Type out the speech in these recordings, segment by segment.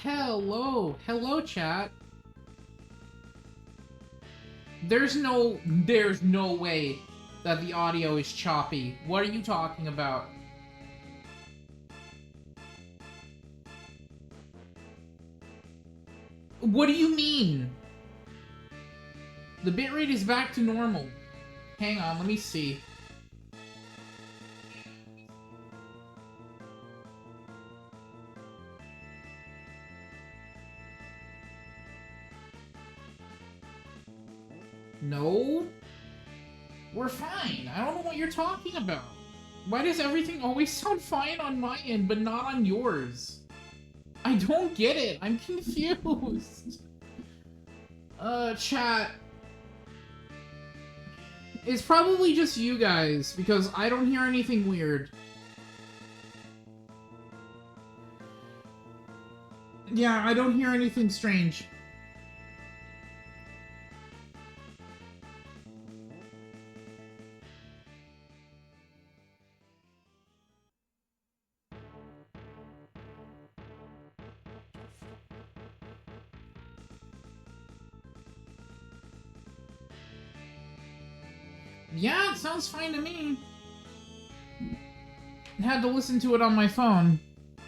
Hello, chat. There's no way that the audio is choppy. What are you talking about? What do you mean? The bitrate is back to normal. Hang on, let me see. No? We're fine. I don't know what you're talking about. Why does everything always sound fine on my end, but not on yours? I don't get it. I'm confused. Chat. It's probably just you guys, because I don't hear anything weird. Yeah, I don't hear anything strange. Yeah, it sounds fine to me. Had to listen to it on my phone.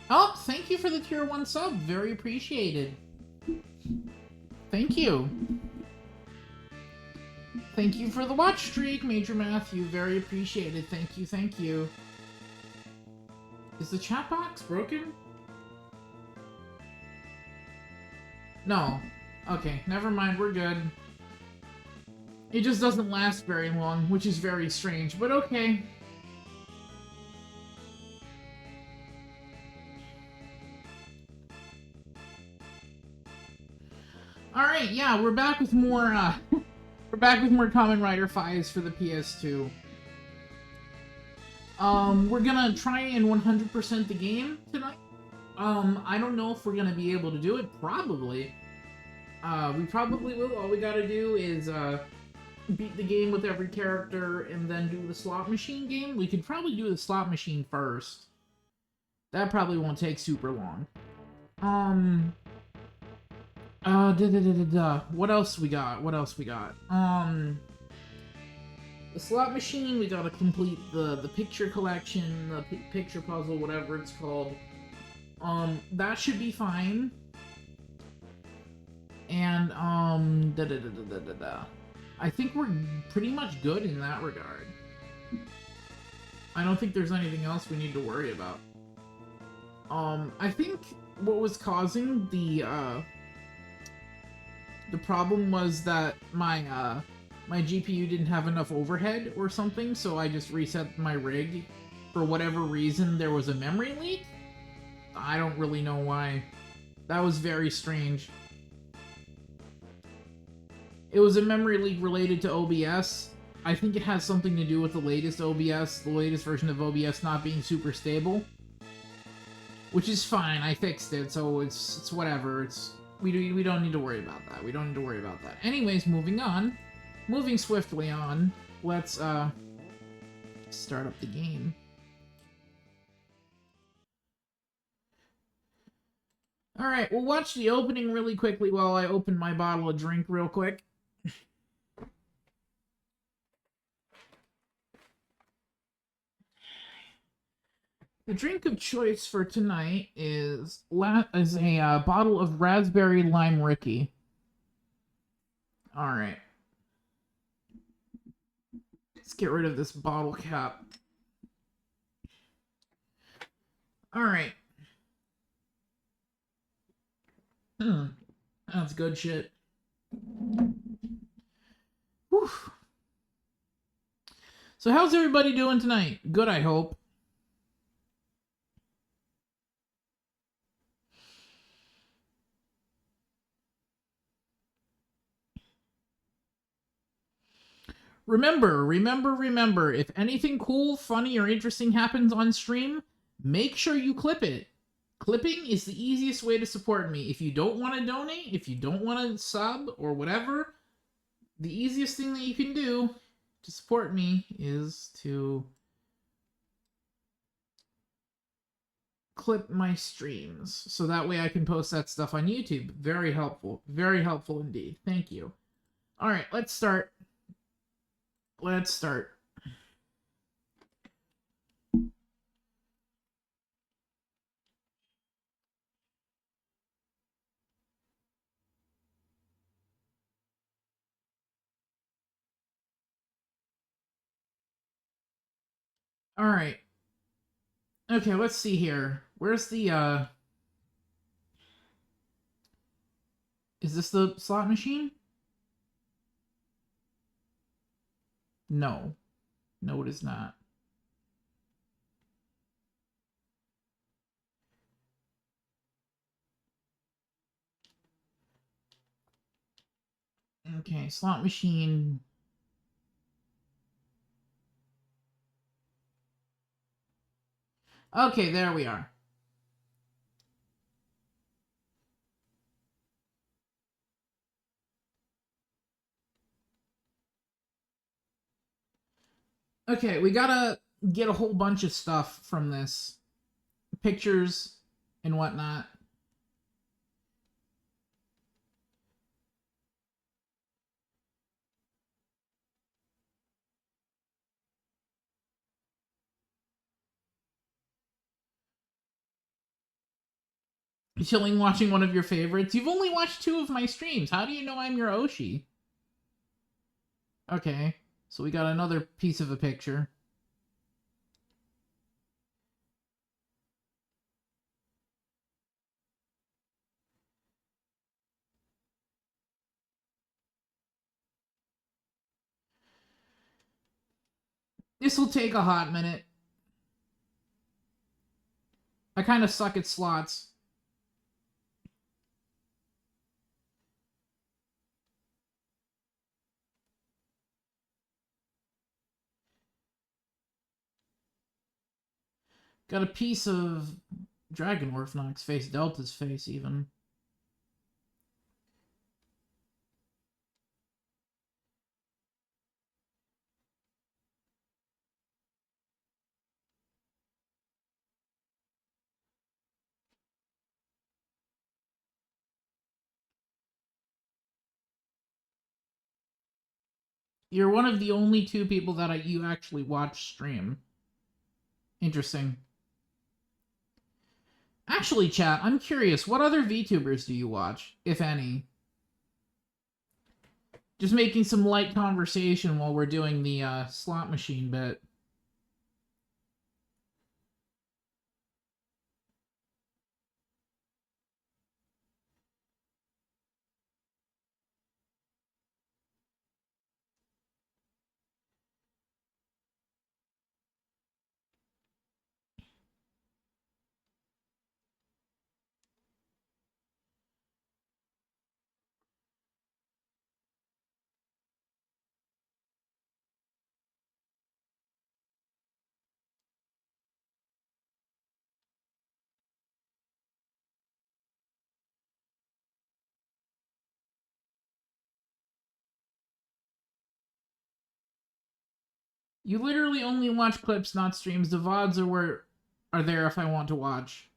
Oh, thank you for the tier 1 sub. Very appreciated. Thank you. Thank you for the watch streak, Major Matthew. Very appreciated. Thank you, thank you. Is the chat box broken? No. Okay, never mind. We're good. It just doesn't last very long, which is very strange, but okay. Alright, yeah, we're back with more, we're back with more Kamen Rider Faiz for the PS2. We're gonna try and 100% the game tonight. I don't know if we're gonna be able to do it. Probably. We probably will. All we gotta do is, beat the game with every character and then do the slot machine game. We could probably do the slot machine first. That probably won't take super long. What else we got? The slot machine, we gotta complete the picture collection, the picture puzzle, whatever it's called. That should be fine. And, I think we're pretty much good in that regard. I don't think there's anything else we need to worry about. I think what was causing the problem was that my GPU didn't have enough overhead or something, so I just reset my rig. For whatever reason, there was a memory leak? I don't really know why. That was very strange. It was a memory leak related to OBS. I think it has something to do with the latest OBS, the latest version of OBS not being super stable. Which is fine, I fixed it, so it's whatever. We don't need to worry about that. We don't need to worry about that. Anyways, moving on. Moving swiftly on. Let's start up the game. Alright, we'll watch the opening really quickly while I open my bottle of drink real quick. The drink of choice for tonight is a bottle of raspberry lime Ricky. Alright. Let's get rid of this bottle cap. Alright. That's good shit. Whew. So how's everybody doing tonight? Good, I hope. Remember, if anything cool, funny, or interesting happens on stream, make sure you clip it. Clipping is the easiest way to support me. If you don't want to donate, if you don't want to sub, or whatever, the easiest thing that you can do to support me is to clip my streams so that way I can post that stuff on YouTube. Very helpful. Very helpful indeed. Thank you. All right, let's start. Let's start. All right. Okay, let's see here. Where's the is this the slot machine? No. No, it is not. Okay, slot machine. Okay, there we are. Okay, we gotta get a whole bunch of stuff from this. Pictures and whatnot. Chilling watching one of your favorites. You've only watched 2 of my streams. How do you know I'm your Oshi? Okay, so we got another piece of a picture. This will take a hot minute. I kind of suck at slots. Got a piece of Dragon Warfnock's face, Delta's face, even. You're one of the only 2 people that you actually watch stream. Interesting. Actually, chat, I'm curious, what other VTubers do you watch, if any? Just making some light conversation while we're doing the slot machine bit. You literally only watch clips, not streams. The VODs are there if I want to watch.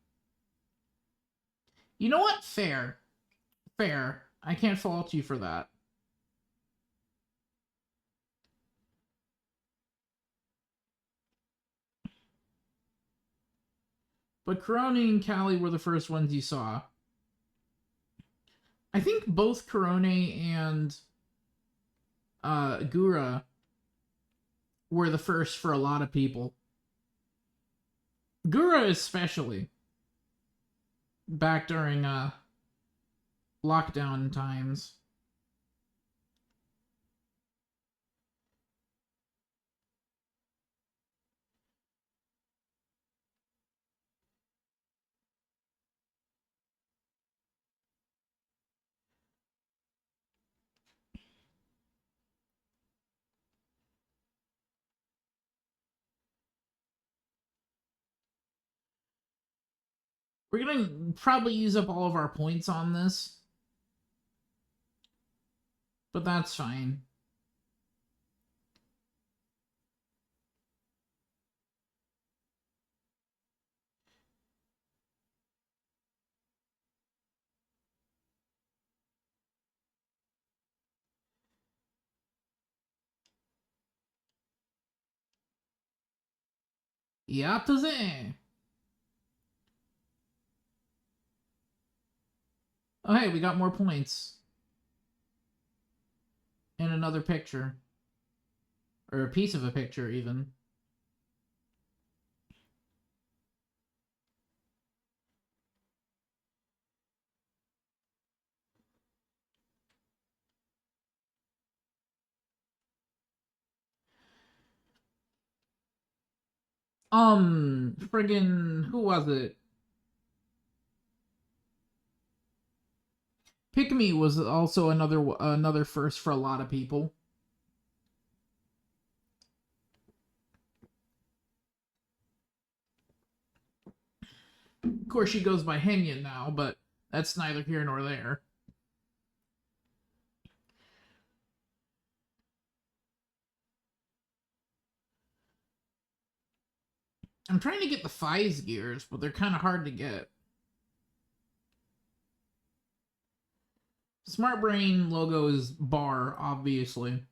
You know what? Fair. Fair. I can't fault you for that. But Corona and Callie were the first ones you saw. I think both Corona and Gura were the first for a lot of people. Gura especially. Back during lockdown times. We're gonna probably use up all of our points on this. But that's fine. Yataze! Oh, hey, we got more points. And another picture. Or a piece of a picture, even. Friggin', who was it? Pick Me was also another first for a lot of people. Of course, she goes by Henya now, but that's neither here nor there. I'm trying to get the Faiz gears, but they're kind of hard to get. Smart Brain logo is bar, obviously.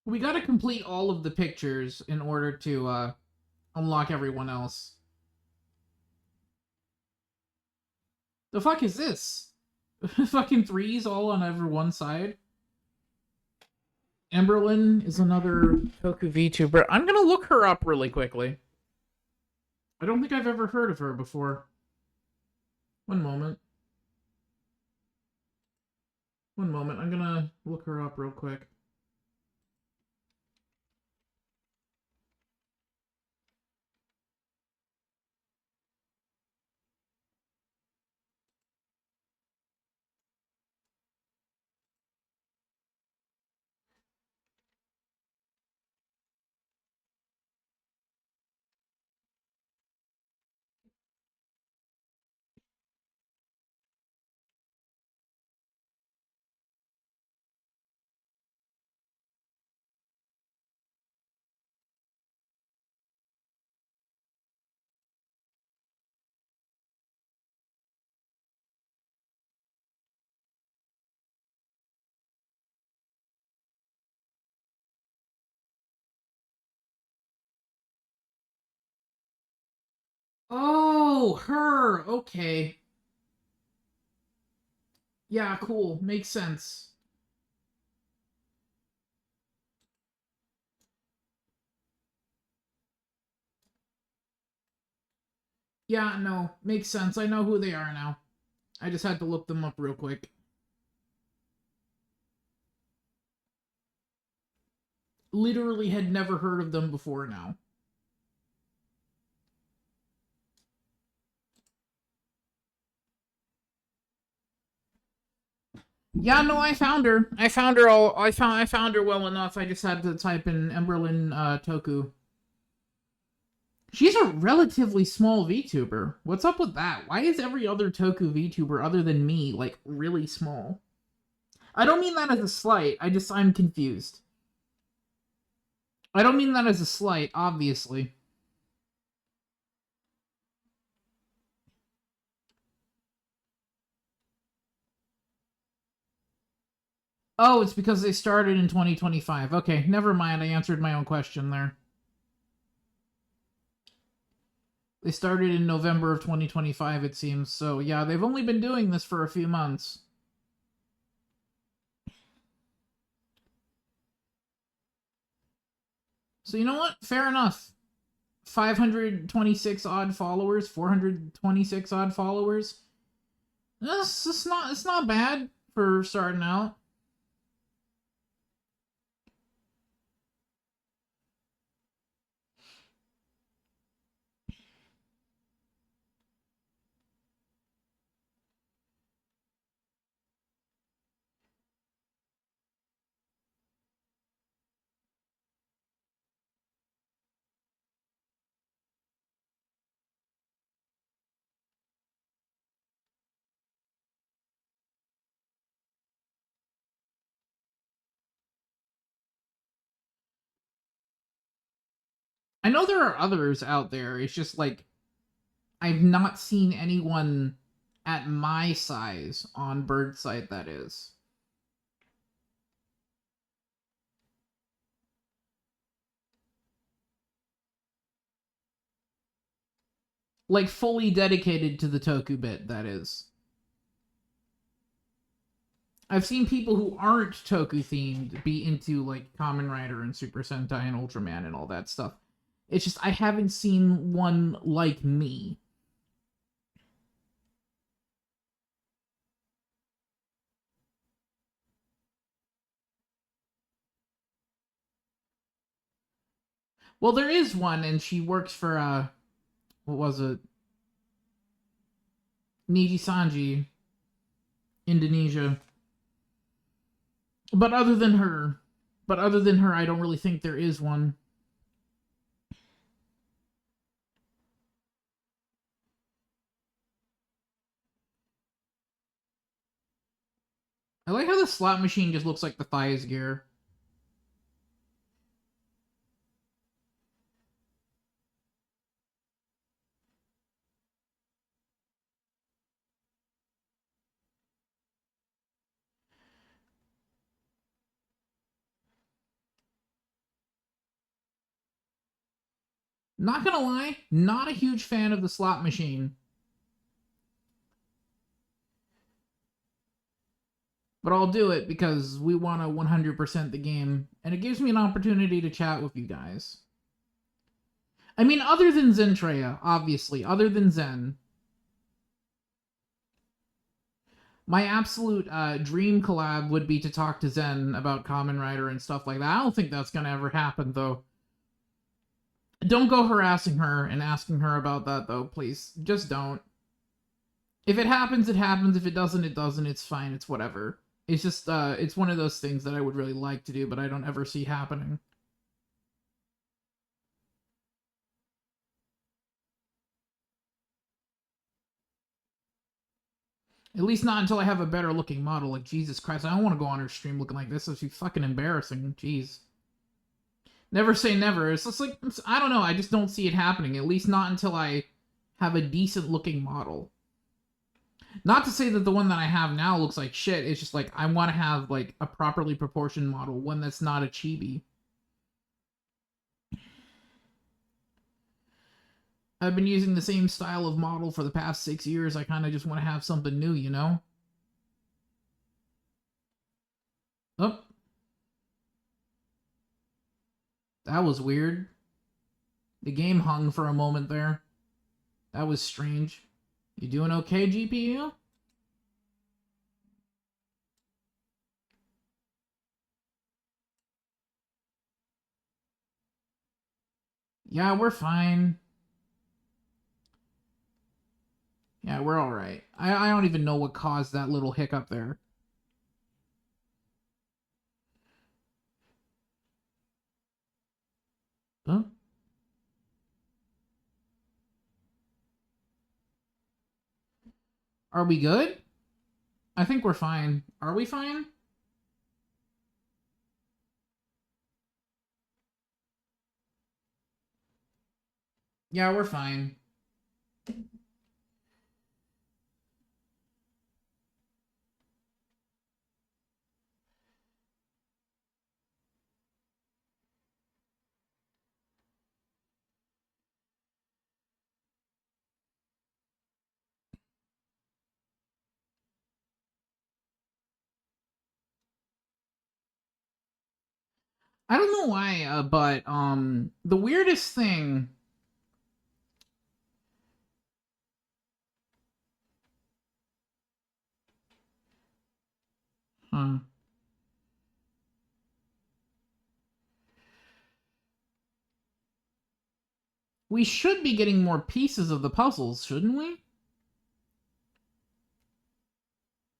We gotta complete all of the pictures in order to unlock everyone else. The fuck is this? Fucking threes all on every one side? Emberlyn is another Toku VTuber. I'm gonna look her up really quickly. I don't think I've ever heard of her before. One moment. One moment. I'm gonna look her up real quick. Oh, her. Okay. Yeah, cool. Makes sense. Yeah, no. Makes sense. I know who they are now. I just had to look them up real quick. Literally had never heard of them before now. Yeah, no, I found her. I found her all. I found her well enough. I just had to type in Emberlyn Toku. She's a relatively small VTuber. What's up with that? Why is every other Toku VTuber other than me like really small? I don't mean that as a slight. I'm confused. I don't mean that as a slight, obviously. Oh, it's because they started in 2025. Okay, never mind. I answered my own question there. They started in November of 2025, it seems. So, yeah, they've only been doing this for a few months. So, you know what? Fair enough. 526 odd followers, 426 odd followers. It's not bad for starting out. I know there are others out there. It's just like I've not seen anyone at my size on Bird Site, that is. Like, fully dedicated to the Toku bit, that is. I've seen people who aren't Toku themed be into, like, Kamen Rider and Super Sentai and Ultraman and all that stuff. It's just, I haven't seen one like me. Well, there is one, and she works for, what was it? Niji Sanji, Indonesia. But other than her, I don't really think there is one. I like how the slot machine just looks like the Faiz gear. Not gonna lie, not a huge fan of the slot machine. But I'll do it because we want to 100% the game, and it gives me an opportunity to chat with you guys. I mean, other than Zentreya, obviously, other than Zen, my absolute dream collab would be to talk to Zen about Kamen Rider and stuff like that. I don't think that's gonna ever happen, though. Don't go harassing her and asking her about that, though, please. Just don't. If it happens, it happens. If it doesn't, it doesn't. It's fine. It's whatever. It's just, it's one of those things that I would really like to do, but I don't ever see happening. At least not until I have a better looking model. Like, Jesus Christ, I don't want to go on her stream looking like this. It'd be fucking embarrassing. Jeez. Never say never. It's just like, I don't know. I just don't see it happening. At least not until I have a decent looking model. Not to say that the one that I have now looks like shit. It's just like, I want to have, like, a properly proportioned model. One that's not a chibi. I've been using the same style of model for the past 6 years. I kind of just want to have something new, you know? Oh. That was weird. The game hung for a moment there. That was strange. You doing okay, GPU? Yeah, we're fine. Yeah, we're alright. I don't even know what caused that little hiccup there. Huh? Are we good? I think we're fine. Are we fine? Yeah, we're fine. I don't know why, but the weirdest thing. Huh. We should be getting more pieces of the puzzles, shouldn't we?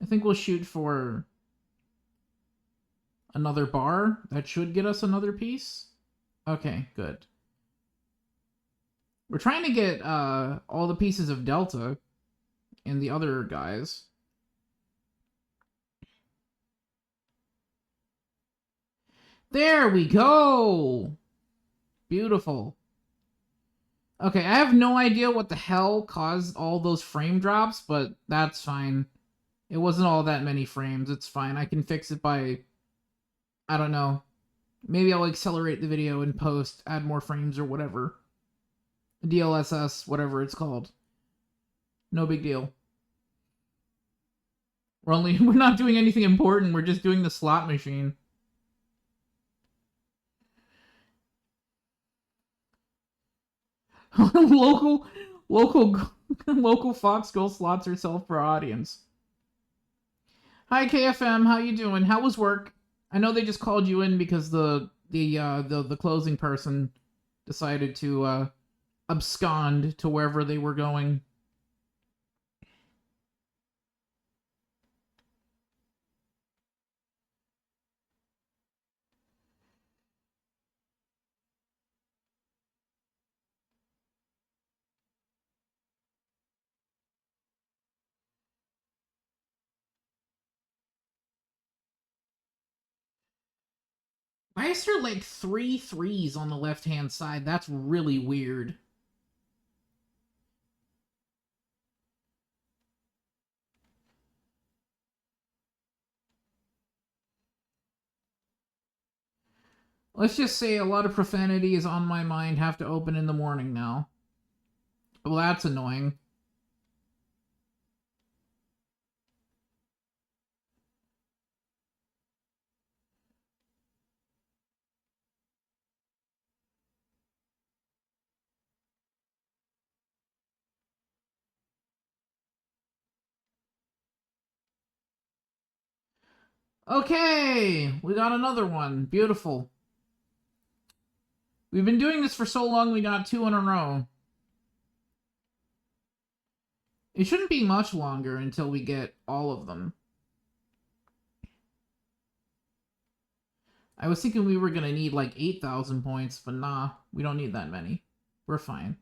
I think we'll shoot for another bar. That should get us another piece. Okay, good. We're trying to get all the pieces of Delta and the other guys. There we go! Beautiful. Okay, I have no idea what the hell caused all those frame drops, but that's fine. It wasn't all that many frames. It's fine. I can fix it by, I don't know. Maybe I'll accelerate the video in post, add more frames or whatever. DLSS, whatever it's called. No big deal. We're not doing anything important. We're just doing the slot machine. local, local, local Fox Girl slots herself for audience. Hi KFM, how you doing? How was work? I know they just called you in because the closing person decided to abscond to wherever they were going. Why is there like 3 3s on the left-hand side? That's really weird. Let's just say a lot of profanity is on my mind, have to open in the morning now. Well, that's annoying. Okay, we got another one. Beautiful. We've been doing this for so long, we got 2 in a row. It shouldn't be much longer until we get all of them. I was thinking we were gonna need like 8,000 points, but nah, we don't need that many. We're fine.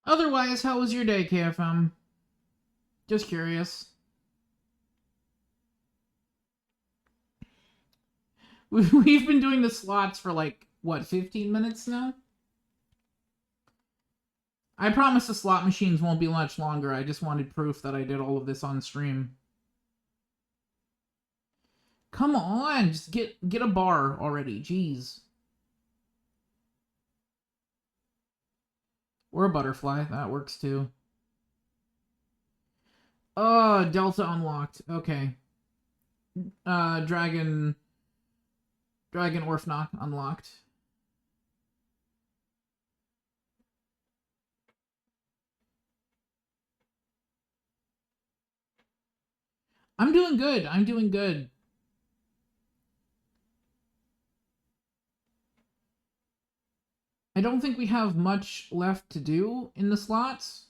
Otherwise, how was your day, KFM? Just curious. We've been doing the slots for like, what, 15 minutes now? I promise the slot machines won't be much longer. I just wanted proof that I did all of this on stream. Come on, just get a bar already. Jeez. Or a butterfly. That works too. Oh, Delta unlocked. Okay. Dragon Orphnok unlocked. I'm doing good. I'm doing good. I don't think we have much left to do in the slots.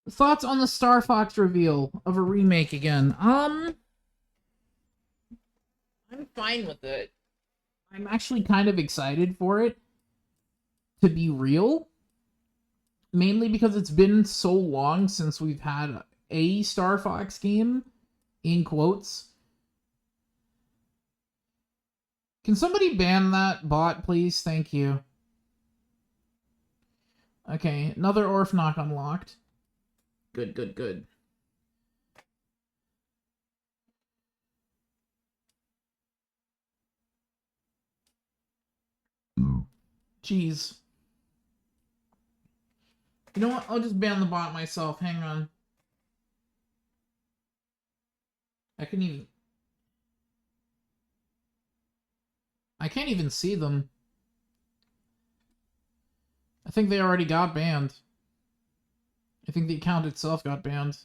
Thoughts on the Star Fox reveal of a remake again? I'm fine with it. I'm actually kind of excited for it to be real. Mainly because it's been so long since we've had a Star Fox game, in quotes. Can somebody ban that bot, please? Thank you. Okay, another Orphnok unlocked. Good, good, good. Jeez. You know what? I'll just ban the bot myself. Hang on. I can even... I can't even see them. I think they already got banned. I think the account itself got banned.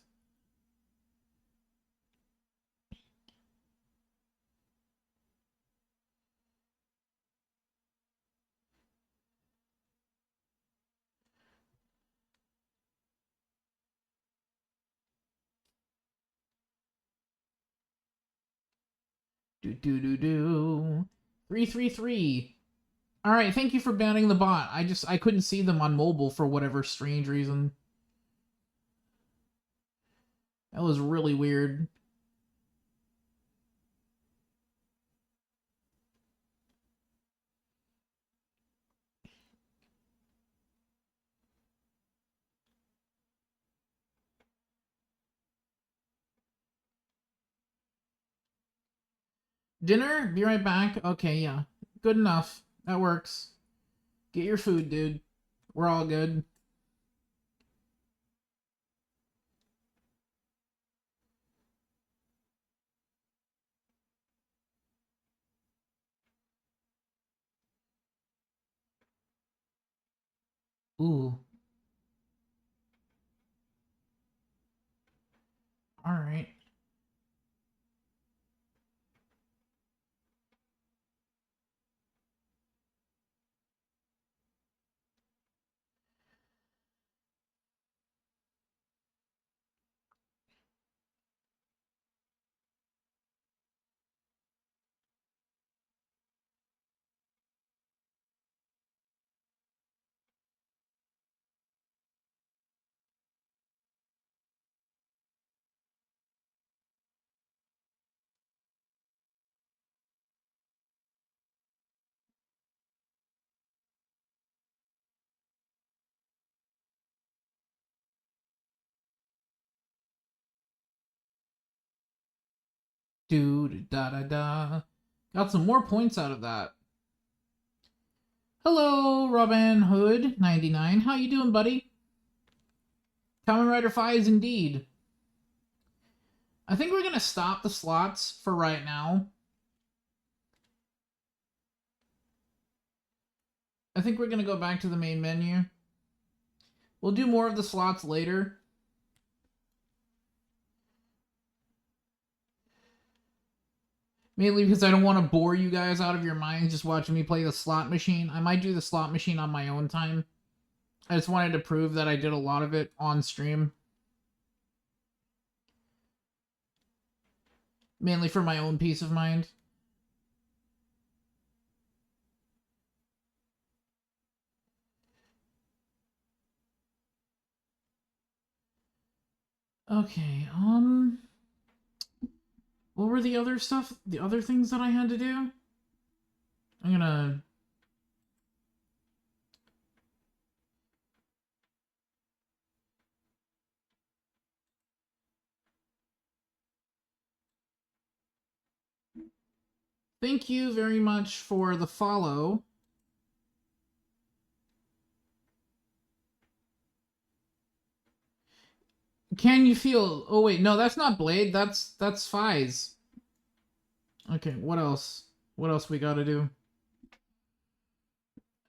Do do do do. 333. All right, thank you for banning the bot. I couldn't see them on mobile for whatever strange reason. That was really weird. Dinner? Be right back. Okay, yeah. Good enough. That works. Get your food, dude. We're all good. Ooh. Alright. Dude, da da da. Got some more points out of that. Hello, Robin Hood 99. How you doing, buddy? Kamen Rider Faiz indeed. I think we're gonna stop the slots for right now. I think we're gonna go back to the main menu. We'll do more of the slots later. Mainly because I don't want to bore you guys out of your minds just watching me play the slot machine. I might do the slot machine on my own time. I just wanted to prove that I did a lot of it on stream. Mainly for my own peace of mind. Okay, what were the other stuff? The other things that I had to do? I'm gonna... Thank you very much for the follow. Can you feel... Oh, wait. No, that's not Blade. That's Faiz. Okay, what else? What else we gotta do?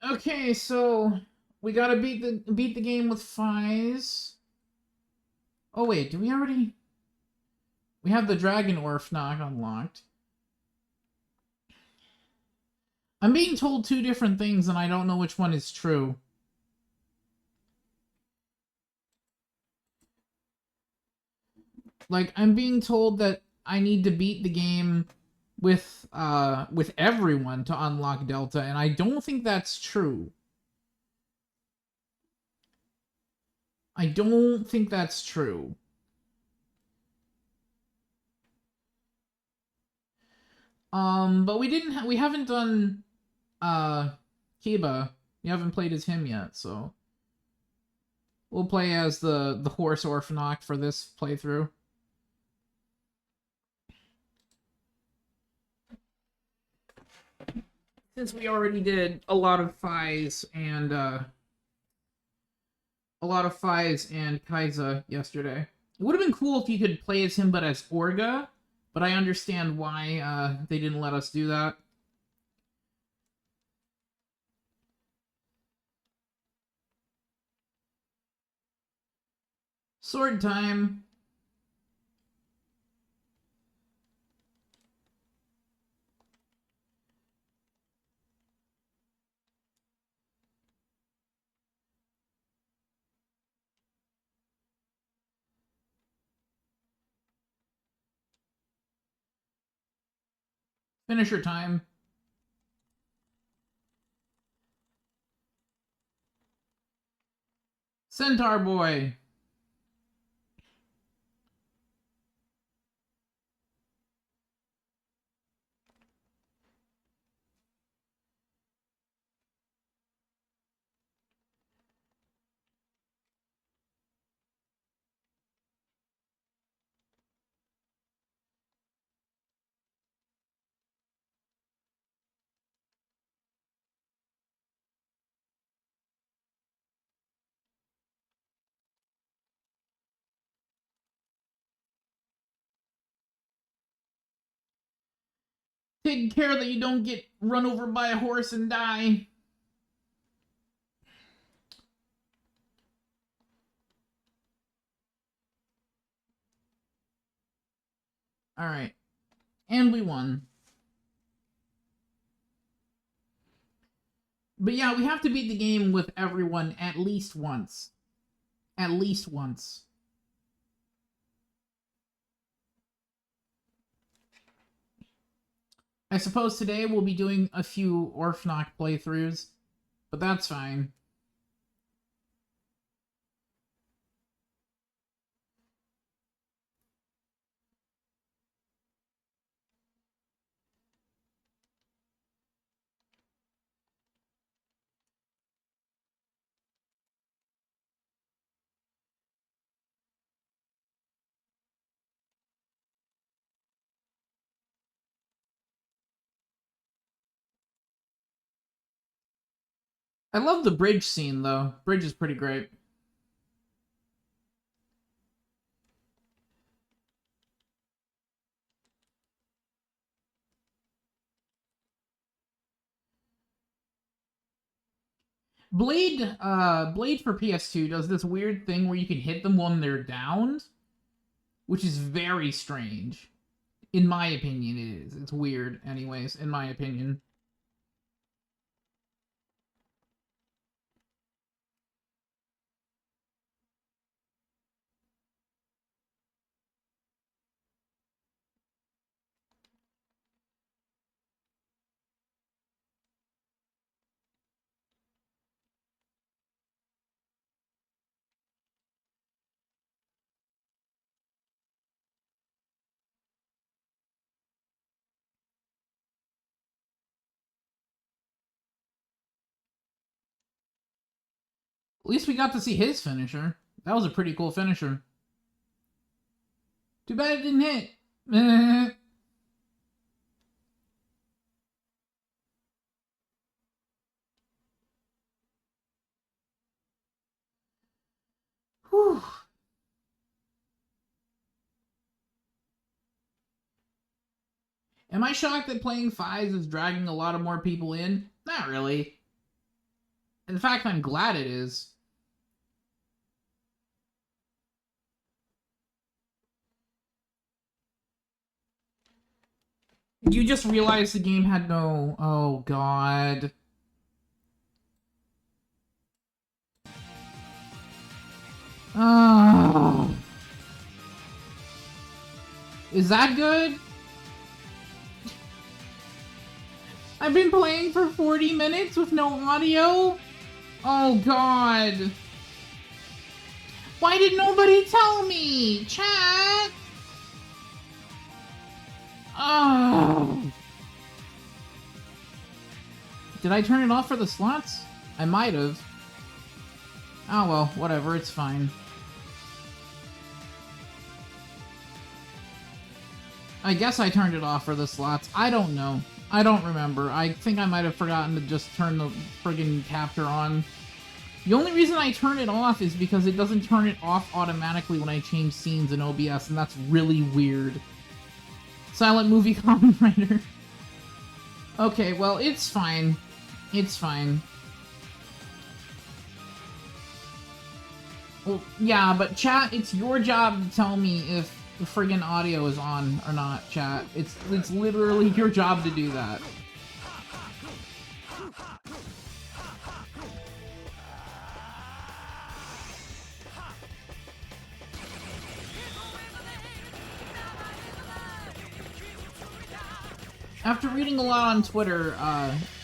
Okay, so... We gotta beat the game with Faiz. Oh, wait. Do we already... We have the Dragon Orphanage unlocked. I'm being told two different things, and I don't know which one is true. Like, I'm being told that I need to beat the game with everyone to unlock Delta, and I don't think that's true. I don't think that's true. But we haven't done Kiba. We haven't played as him yet, so we'll play as the horse Orphanok for this playthrough. Since we already did a lot of Faiz and Kaisa yesterday. It would have been cool if you could play as him but as Orga, but I understand why they didn't let us do that. Sword time. Finisher time. Centaur boy. Taking care that you don't get run over by a horse and die. Alright. And we won. But yeah, we have to beat the game with everyone at least once. At least once. I suppose today we'll be doing a few Orphnok playthroughs, but that's fine. I love the bridge scene, though. Bridge is pretty great. Blade for PS2 does this weird thing where you can hit them when they're downed, which is very strange. In my opinion, it is. It's weird, anyways, in my opinion. At least we got to see his finisher. That was a pretty cool finisher. Too bad it didn't hit. Whew. Am I shocked that playing Faiz is dragging a lot of more people in? Not really. In fact, I'm glad it is. You just realized the game had no... Oh, God. Oh. Is that good? I've been playing for 40 minutes with no audio? Oh, God. Why did nobody tell me? Chat! Oh. Did I turn it off for the slots? I might have. Oh well, whatever, it's fine. I guess I turned it off for the slots. I don't know. I don't remember. I think I might have forgotten to just turn the friggin' capture on. The only reason I turn it off is because it doesn't turn it off automatically when I change scenes in OBS, and that's really weird. Silent movie Kamen Rider. Okay, well, it's fine. It's fine. Well, yeah, but chat, it's your job to tell me if the friggin' audio is on or not, chat. It's literally your job to do that. After reading a lot on Twitter,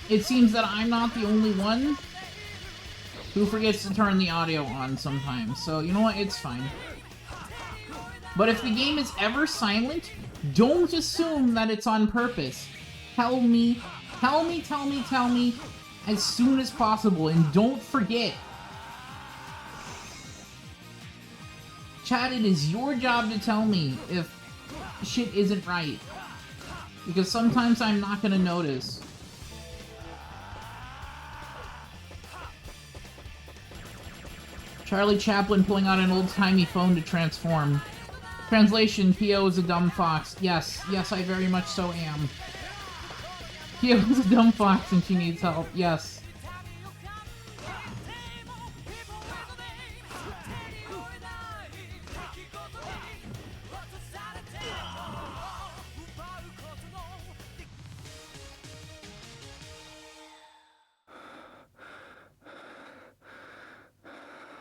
it seems that I'm not the only one who forgets to turn the audio on sometimes, so you know what, it's fine. But if the game is ever silent, don't assume that it's on purpose. Tell me as soon as possible, and don't forget. Chat, it is your job to tell me if shit isn't right. Because sometimes I'm not gonna notice. Charlie Chaplin pulling out an old-timey phone to transform. Translation, Kyo is a dumb fox. Yes, I very much so am. Kyo is a dumb fox and she needs help. Yes.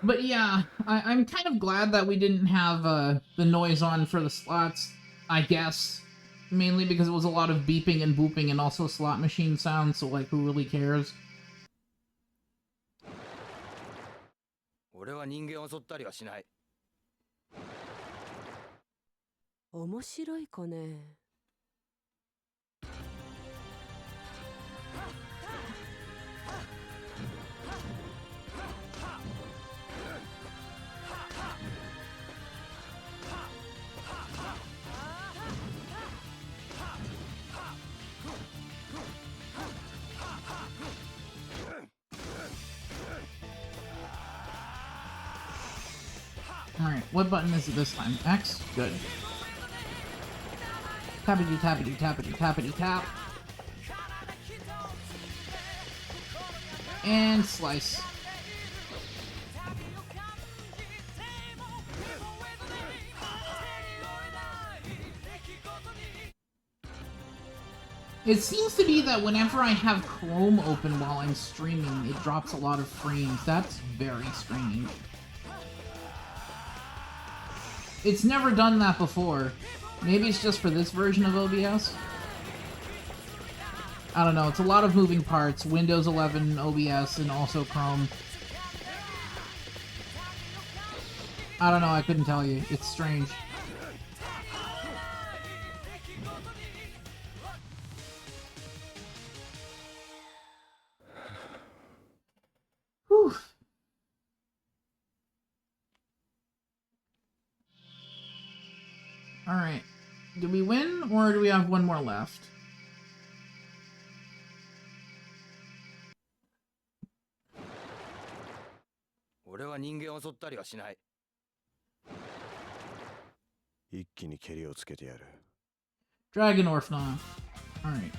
But yeah, I'm kind of glad that we didn't have the noise on for the slots, I guess. Mainly because it was a lot of beeping and booping and also slot machine sounds, so like, who really cares? 俺は人間を襲ったりはしない。面白い子ね。Alright, what button is it this time? X? Good. Tappity tappity tappity tappity tap. And slice. It seems to be that whenever I have Chrome open while I'm streaming, it drops a lot of frames. That's very strange. It's never done that before. Maybe it's just for this version of OBS? I don't know, it's a lot of moving parts. Windows 11, OBS, and also Chrome. I don't know, I couldn't tell you. It's strange. Whew. Alright. Do we win, or do we have one more left? Dragon Orphna. Alright.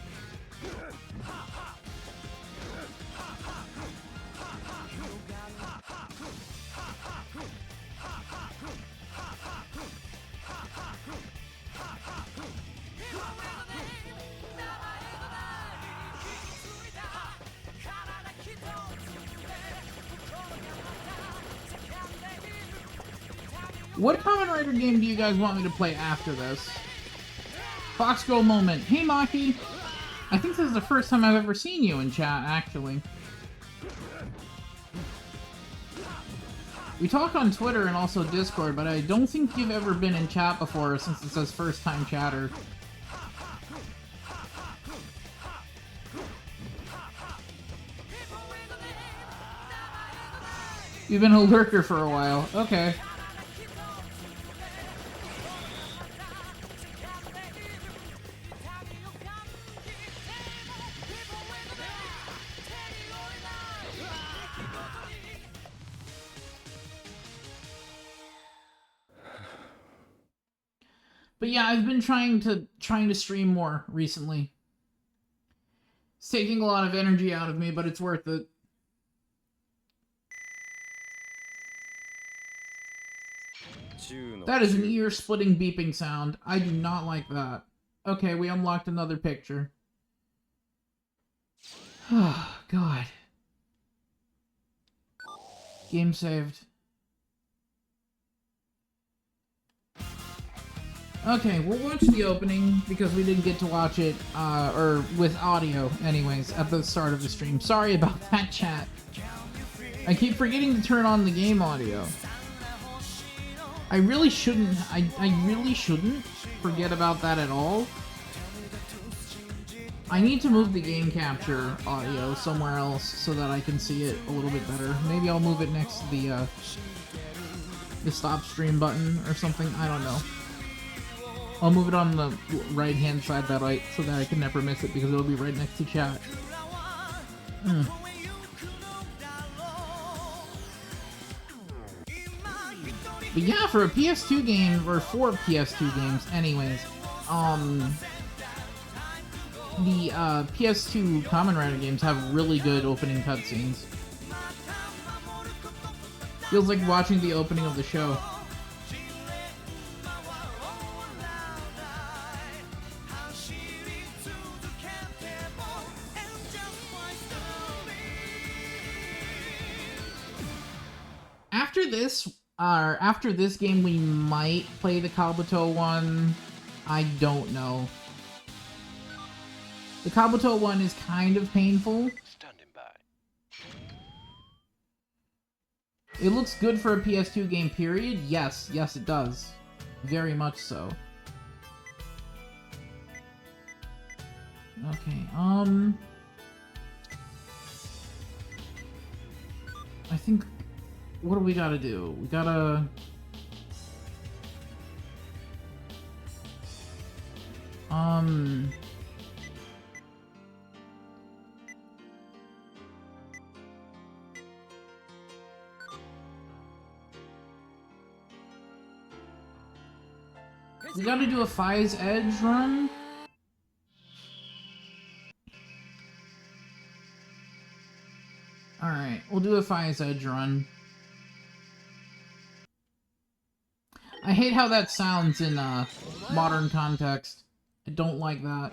What Kamen Rider game do you guys want me to play after this? Fox Girl moment. Hey, Maki! I think this is the first time I've ever seen you in chat, actually. We talk on Twitter and also Discord, but I don't think you've ever been in chat before since it says first time chatter. You've been a lurker for a while. Okay. But yeah, I've been trying to stream more recently. It's taking a lot of energy out of me, but it's worth it. That is an ear-splitting beeping sound. I do not like that. Okay, we unlocked another picture. Oh, God. Game saved. Okay, we'll watch the opening because we didn't get to watch it, or with audio, anyways, at the start of the stream. Sorry about that, chat. I keep forgetting to turn on the game audio. I really shouldn't forget about that at all. I need to move the game capture audio somewhere else so that I can see it a little bit better. Maybe I'll move it next to the stop stream button or something. I don't know. I'll move it on the right-hand side so that I can never miss it because it'll be right next to chat. But yeah, for a PS2 game, or 4 PS2 games anyways, the PS2 Kamen Rider games have really good opening cutscenes. Feels like watching the opening of the show. After this game, we might play the Kabuto one. I don't know. The Kabuto one is kind of painful. Standing by. It looks good for a PS2 game, period. Yes, it does. Very much so. Okay, I think... What do we gotta do? We gotta... We gotta do a Faiz Edge run? Alright, we'll do a Faiz Edge run. I hate how that sounds in modern context. I don't like that.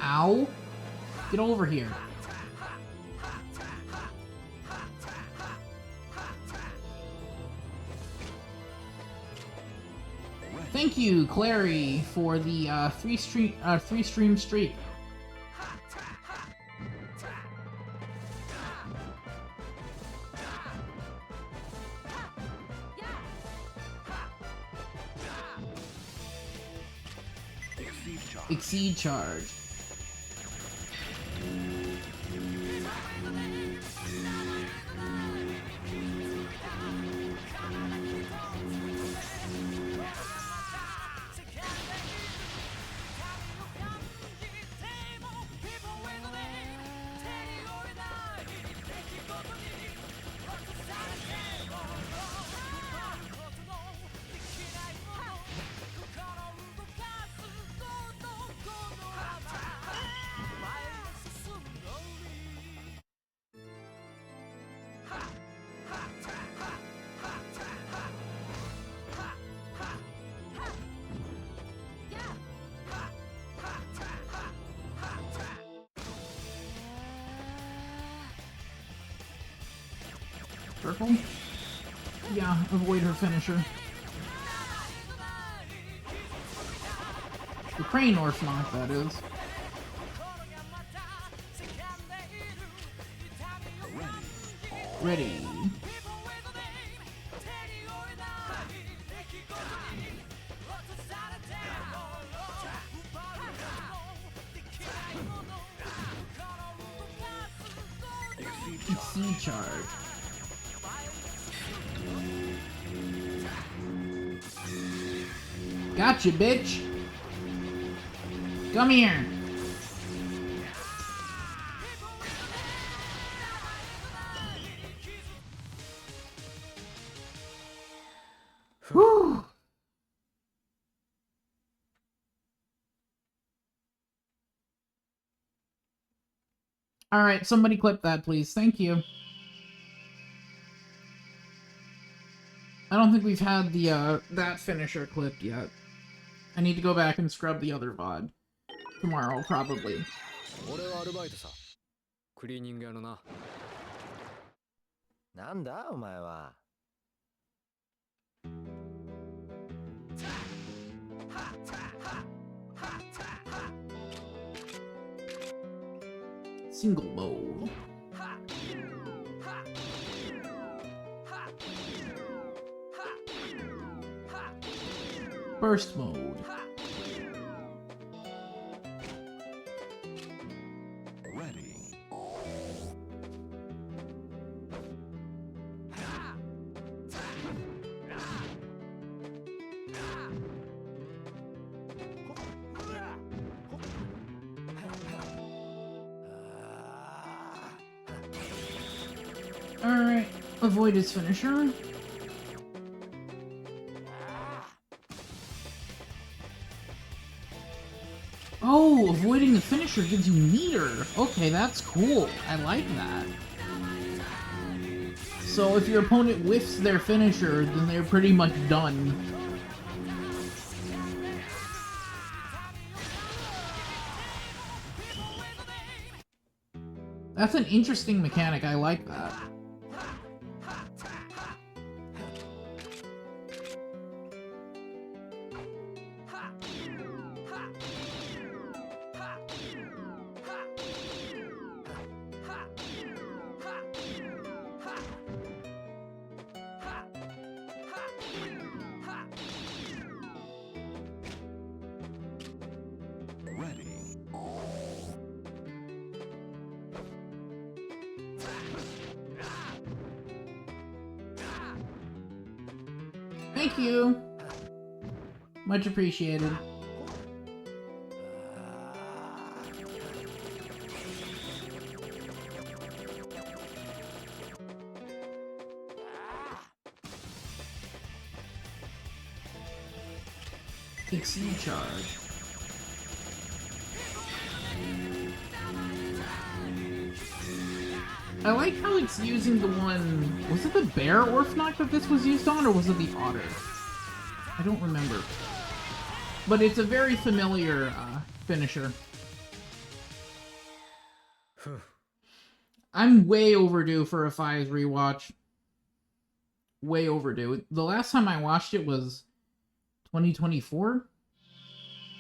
Ow! Get over here. Thank you, Clary, for the three stream streak. Exceed charge. Circle? Yeah, avoid her finisher. The crane Orf knock, that is. Ready. Exceed charge. Gotcha, bitch! Come here! Whew! Alright, somebody clip that, please. Thank you. I don't think we've had the, that finisher clipped yet. I need to go back and scrub the other VOD. Tomorrow, probably. 俺はアルバイトさ。クリーニング屋のな。なんだお前は。Single mode. Burst mode. Alright, avoid his finisher. Oh, avoiding the finisher gives you meter. Okay, that's cool. I like that. So if your opponent whiffs their finisher, then they're pretty much done. That's an interesting mechanic. I like that. Thank you. Much appreciated. Exceed charge. I like how it's using the one... Was it the bear Orphnok that this was used on, or was it the otter? I don't remember. But it's a very familiar finisher. I'm way overdue for a Faiz rewatch. Way overdue. The last time I watched it was 2024?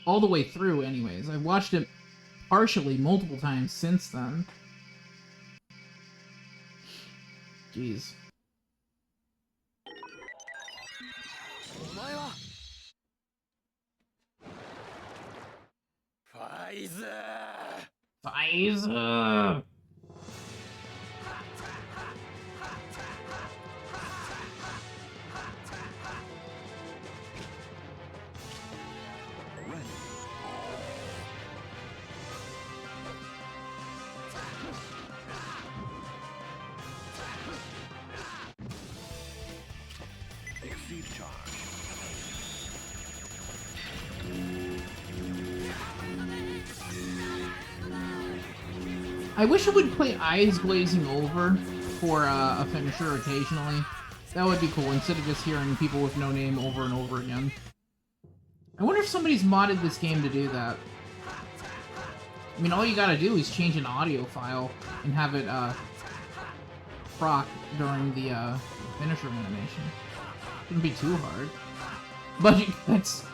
All the way through, anyways. I've watched it partially multiple times since then. Jeez. お前はファイズ Faiz! Exceed charge. I wish it would play Eyes Glazing Over for a finisher occasionally. That would be cool, instead of just hearing people with no name over and over again. I wonder if somebody's modded this game to do that. I mean, all you gotta do is change an audio file and have it, proc during the, finisher animation. Shouldn't be too hard. But that's...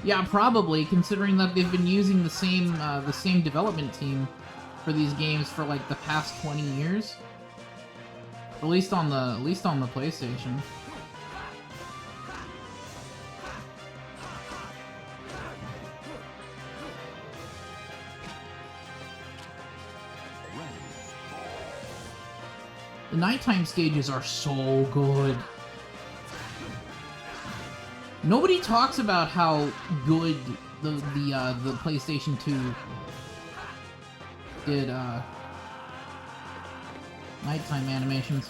Yeah, probably, considering that they've been using the same development team for these games for, like, the past 20 years. At least on the PlayStation. The nighttime stages are so good. Nobody talks about how good the PlayStation 2 did nighttime animations.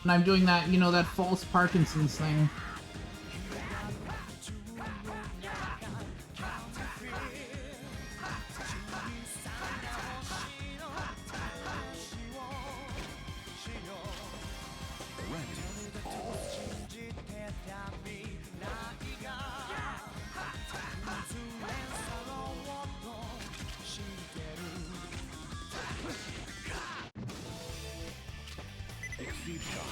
And I'm doing that, you know, that false Parkinson's thing. Exceed shot.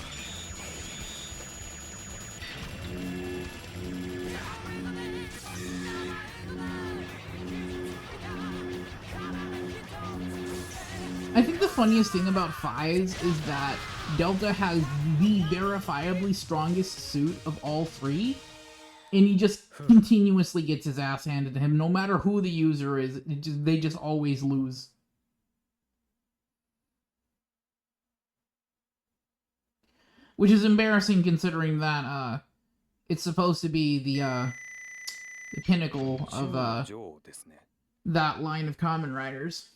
I think the funniest thing about Faiz is that Delta has the verifiably strongest suit of all three, and he just continuously gets his ass handed to him, no matter who the user is. They just always lose. Which is embarrassing considering that it's supposed to be the pinnacle of that line of Kamen Riders.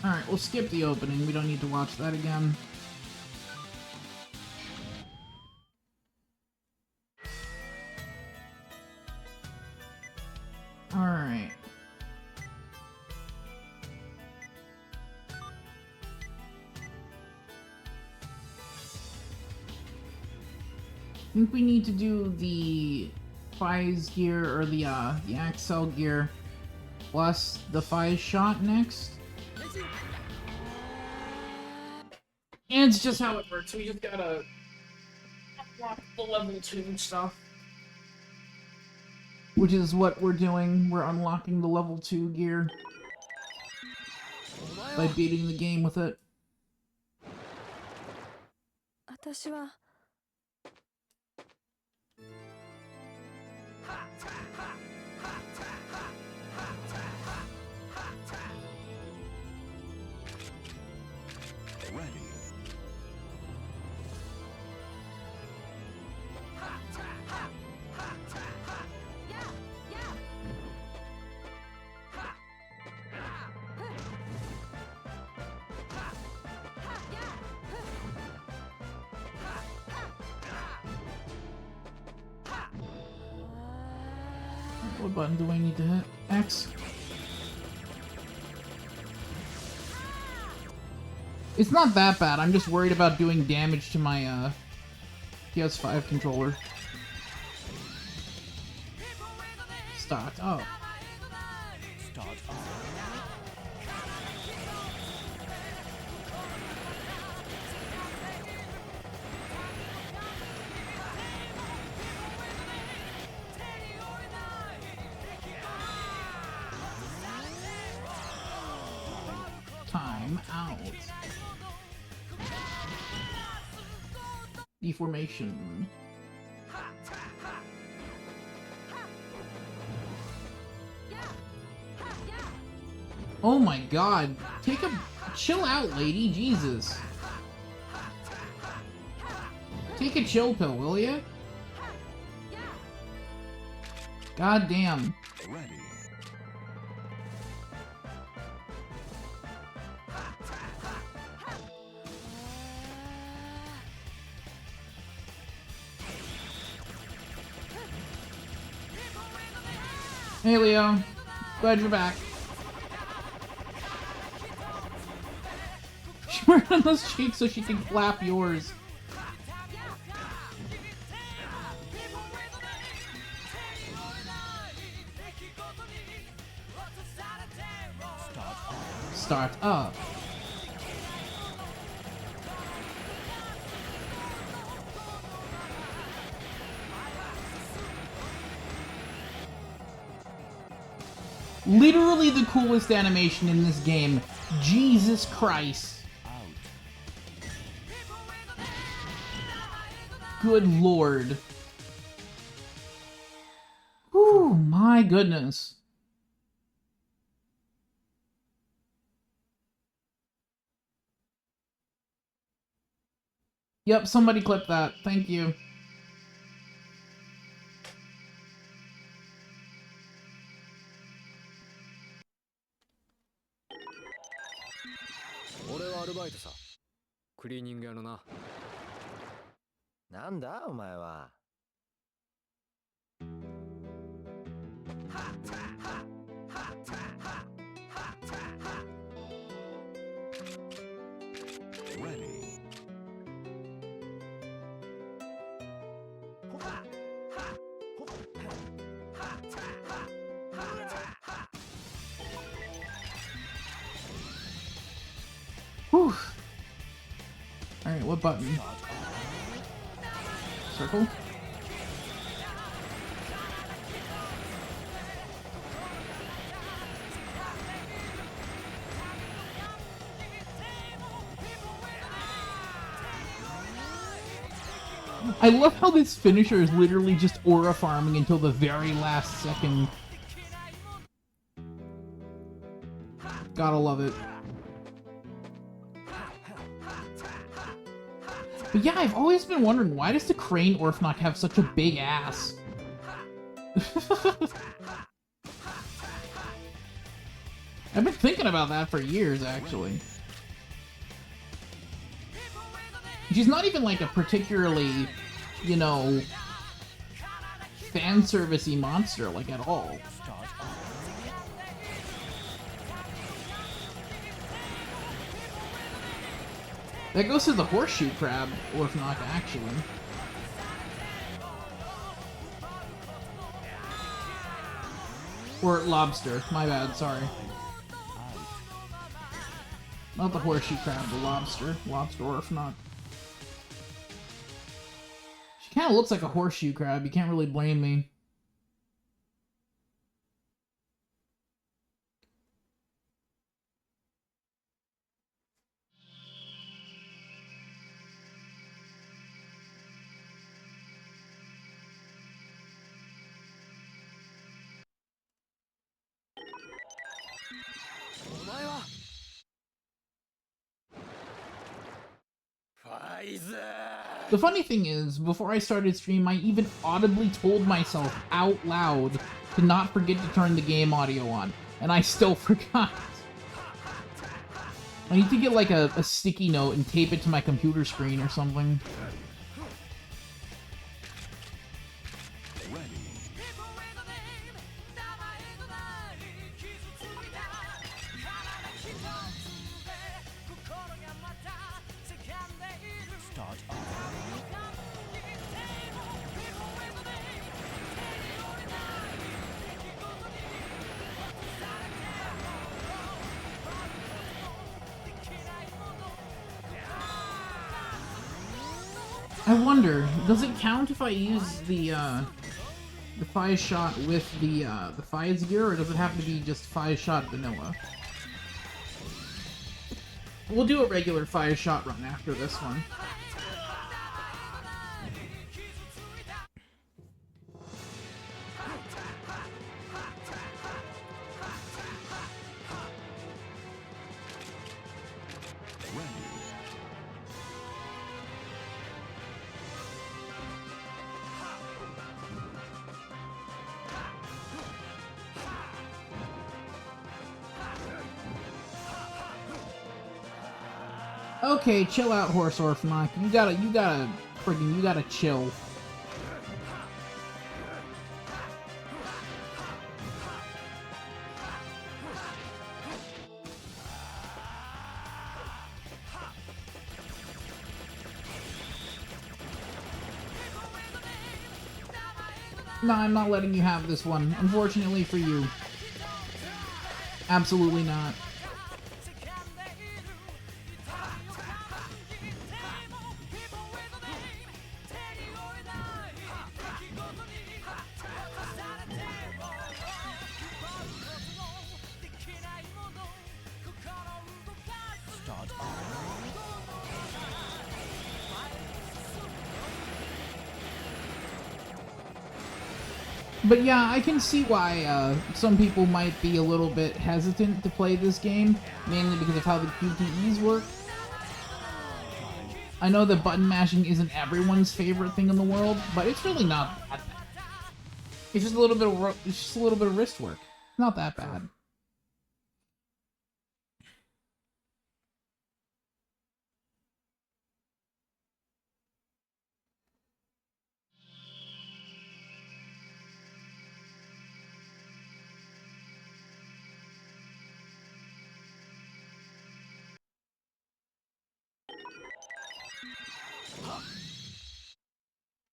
Alright, we'll skip the opening. We don't need to watch that again. Alright. I think we need to do the Faiz gear, or the Axel gear, plus the Faiz shot next. And it's just how it works. We just gotta unlock the level 2 stuff. Which is what we're doing. We're unlocking the level 2 gear by beating the game with it. 私は Ready. What button do I need to hit? X? It's not that bad. I'm just worried about doing damage to my PS5 controller. Start up. Start up. Time out. Deformation. Oh my god. Chill out, lady. Jesus. Take a chill pill, will ya? God damn. Ready. Hey, Leo. Glad you're back. She worked on those cheeks so she can flap yours. Start up. Literally the coolest animation in this game. Jesus Christ. Good lord. Whew, my goodness. Yep, somebody clip that. Thank you. 俺はアルバイトさ。クリーニング屋のな。なんだお前は。Ready. Whew. Alright, what button? Circle? I love how this finisher is literally just aura farming until the very last second. Gotta love it. But yeah, I've always been wondering, why does the Crane Orphnok have such a big ass? I've been thinking about that for years, actually. She's not even like a particularly, you know, fan servicey monster, like, at all. That goes to the horseshoe crab, Orphnok, actually. Or lobster, my bad, sorry. Not the horseshoe crab, the lobster. Lobster Orphnok. She kind of looks like a horseshoe crab, you can't really blame me. The funny thing is, before I started stream, I even audibly told myself out loud to not forget to turn the game audio on, and I still forgot. I need to get like a sticky note and tape it to my computer screen or something. I wonder, does it count if I use the Faiz shot with the Faiz gear, or does it have to be just Faiz shot vanilla? We'll do a regular Faiz shot run after this one. Okay, chill out, Horse Orphanok. You gotta chill. No, I'm not letting you have this one, unfortunately for you. Absolutely not. But yeah, I can see why some people might be a little bit hesitant to play this game, mainly because of how the QTEs work. I know that button mashing isn't everyone's favorite thing in the world, but it's really not that bad. It's just a little bit of wrist work. Not that bad.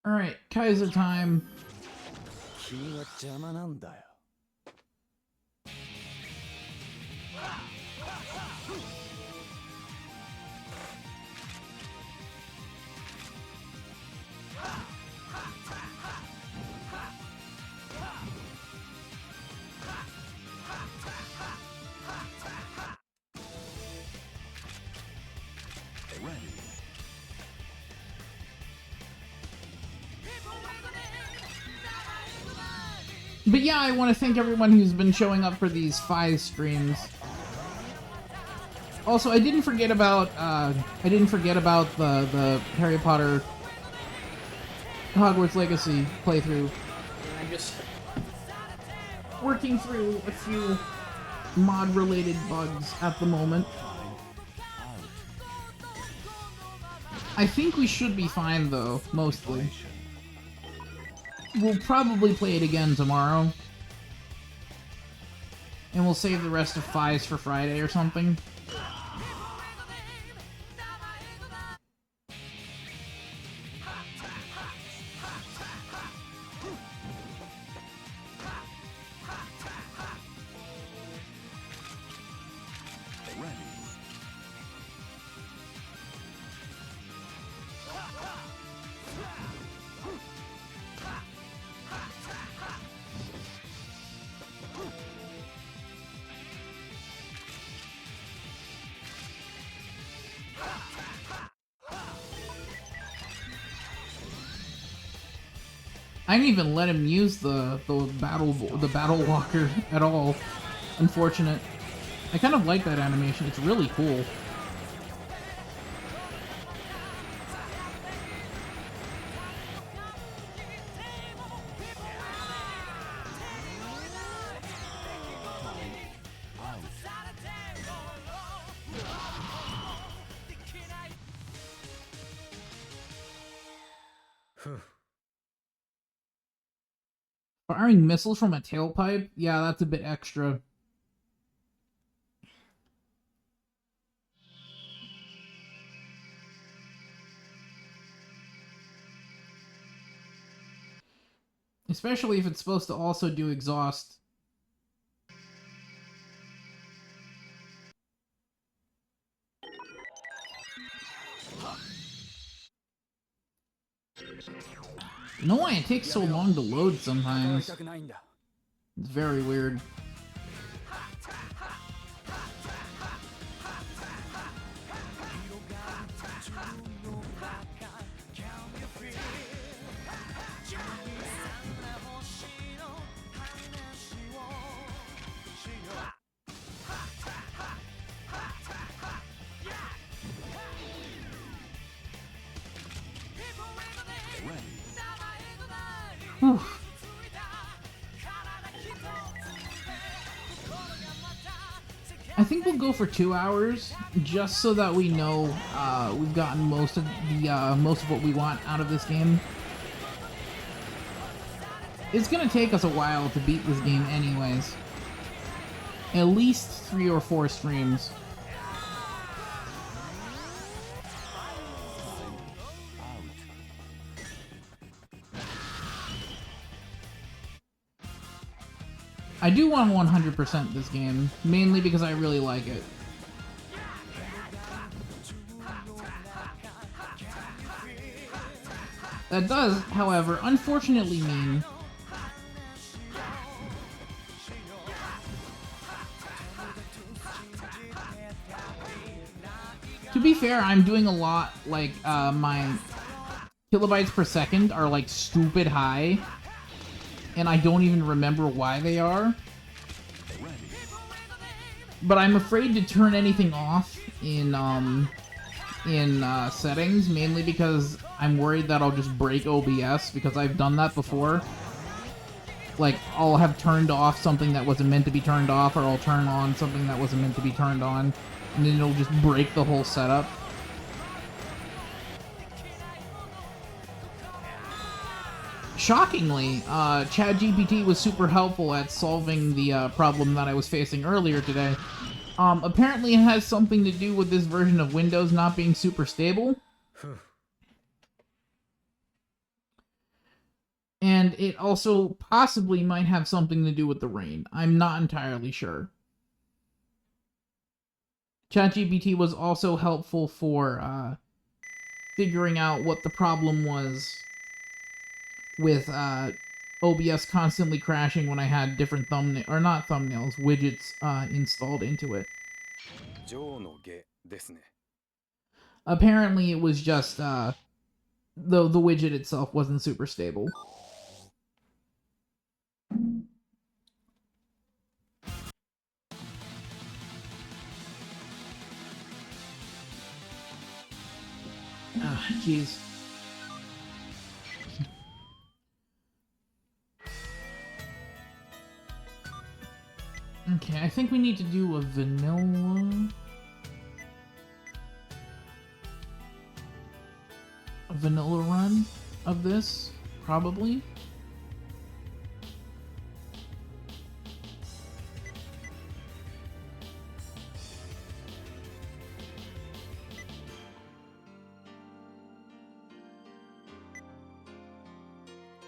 Alright, Kaiser time. 君は邪魔なんだよ。But yeah, I want to thank everyone who's been showing up for these Faiz streams. Also, I didn't forget about the Harry Potter Hogwarts Legacy playthrough. I'm just working through a few mod-related bugs at the moment. I think we should be fine, though, mostly. We'll probably play it again tomorrow. And we'll save the rest of Faiz for Friday or something. I didn't even let him use the battle walker at all. Unfortunate. I kind of like that animation. It's really cool. Firing missiles from a tailpipe? Yeah, that's a bit extra. Especially if it's supposed to also do exhaust. You know why it takes so long to load sometimes? It's very weird. Whew. I think we'll go for 2 hours, just so that we know we've gotten most of what we want out of this game. It's gonna take us a while to beat this game, anyways. At least 3 or 4 streams. I do want 100% this game, mainly because I really like it. That does, however, unfortunately mean to be fair, I'm doing a lot, like, my kilobytes per second are, like, stupid high. And I don't even remember why they are. But I'm afraid to turn anything off in settings, mainly because I'm worried that I'll just break OBS, because I've done that before. Like, I'll have turned off something that wasn't meant to be turned off, or I'll turn on something that wasn't meant to be turned on, and then it'll just break the whole setup. Shockingly, ChatGPT was super helpful at solving the problem that I was facing earlier today. Apparently it has something to do with this version of Windows not being super stable. And it also possibly might have something to do with the rain. I'm not entirely sure. ChatGPT was also helpful for figuring out what the problem was with OBS constantly crashing when I had different widgets installed into it. 上の下ですね。 Apparently it was just the widget itself wasn't super stable. Ah, jeez. Okay, I think we need to do a vanilla run of this, probably.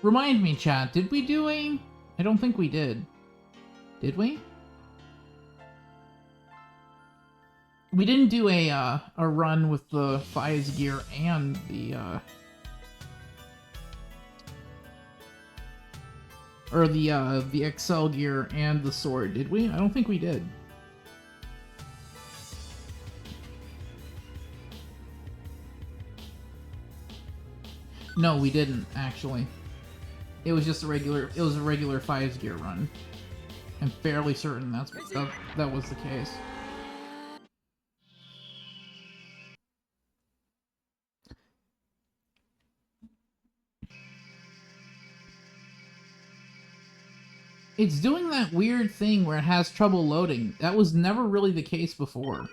Remind me, chat, did we do a... I don't think we did. Did we? We didn't do a run with the Faiz gear and the, or the Excel gear and the sword, did we? I don't think we did. No, we didn't, actually. It was just a regular Faiz gear run. I'm fairly certain that was the case. It's doing that weird thing where it has trouble loading. That was never really the case before.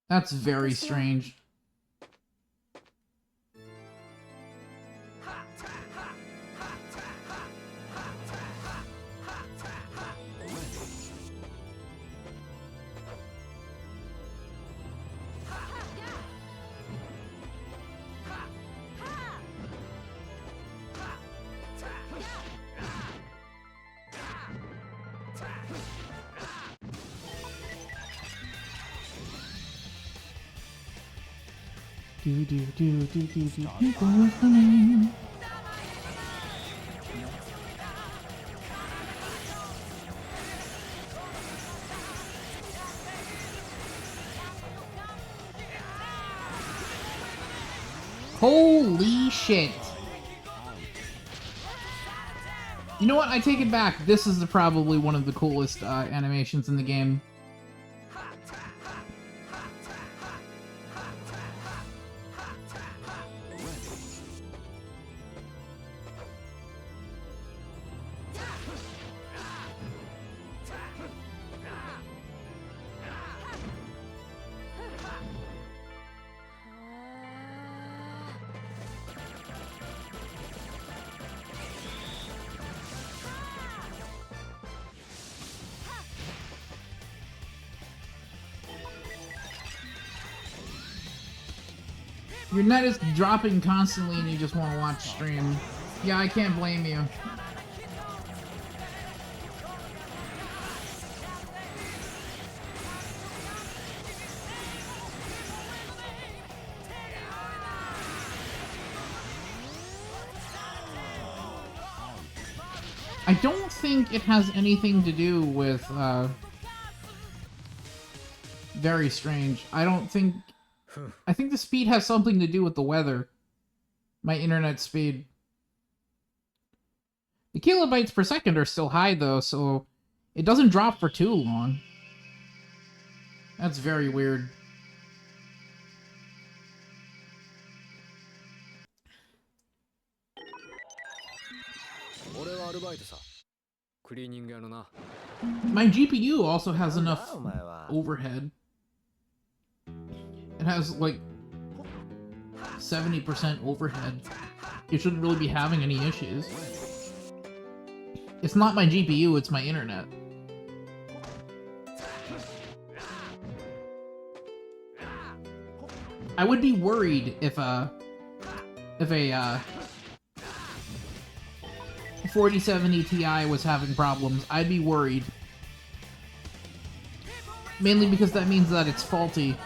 That's very strange. Holy shit. You know what? I take it back. This is probably one of the coolest animations in the game. Your net is dropping constantly and you just want to watch stream. Yeah, I can't blame you. I don't think it has anything to do with, very strange. I think the speed has something to do with the weather. My internet speed. The kilobytes per second are still high, though, so it doesn't drop for too long. That's very weird. My GPU also has enough overhead. It has, like, 70% overhead. It shouldn't really be having any issues. It's not my GPU, it's my internet. I would be worried if a 4070 Ti was having problems. I'd be worried. Mainly because that means that it's faulty.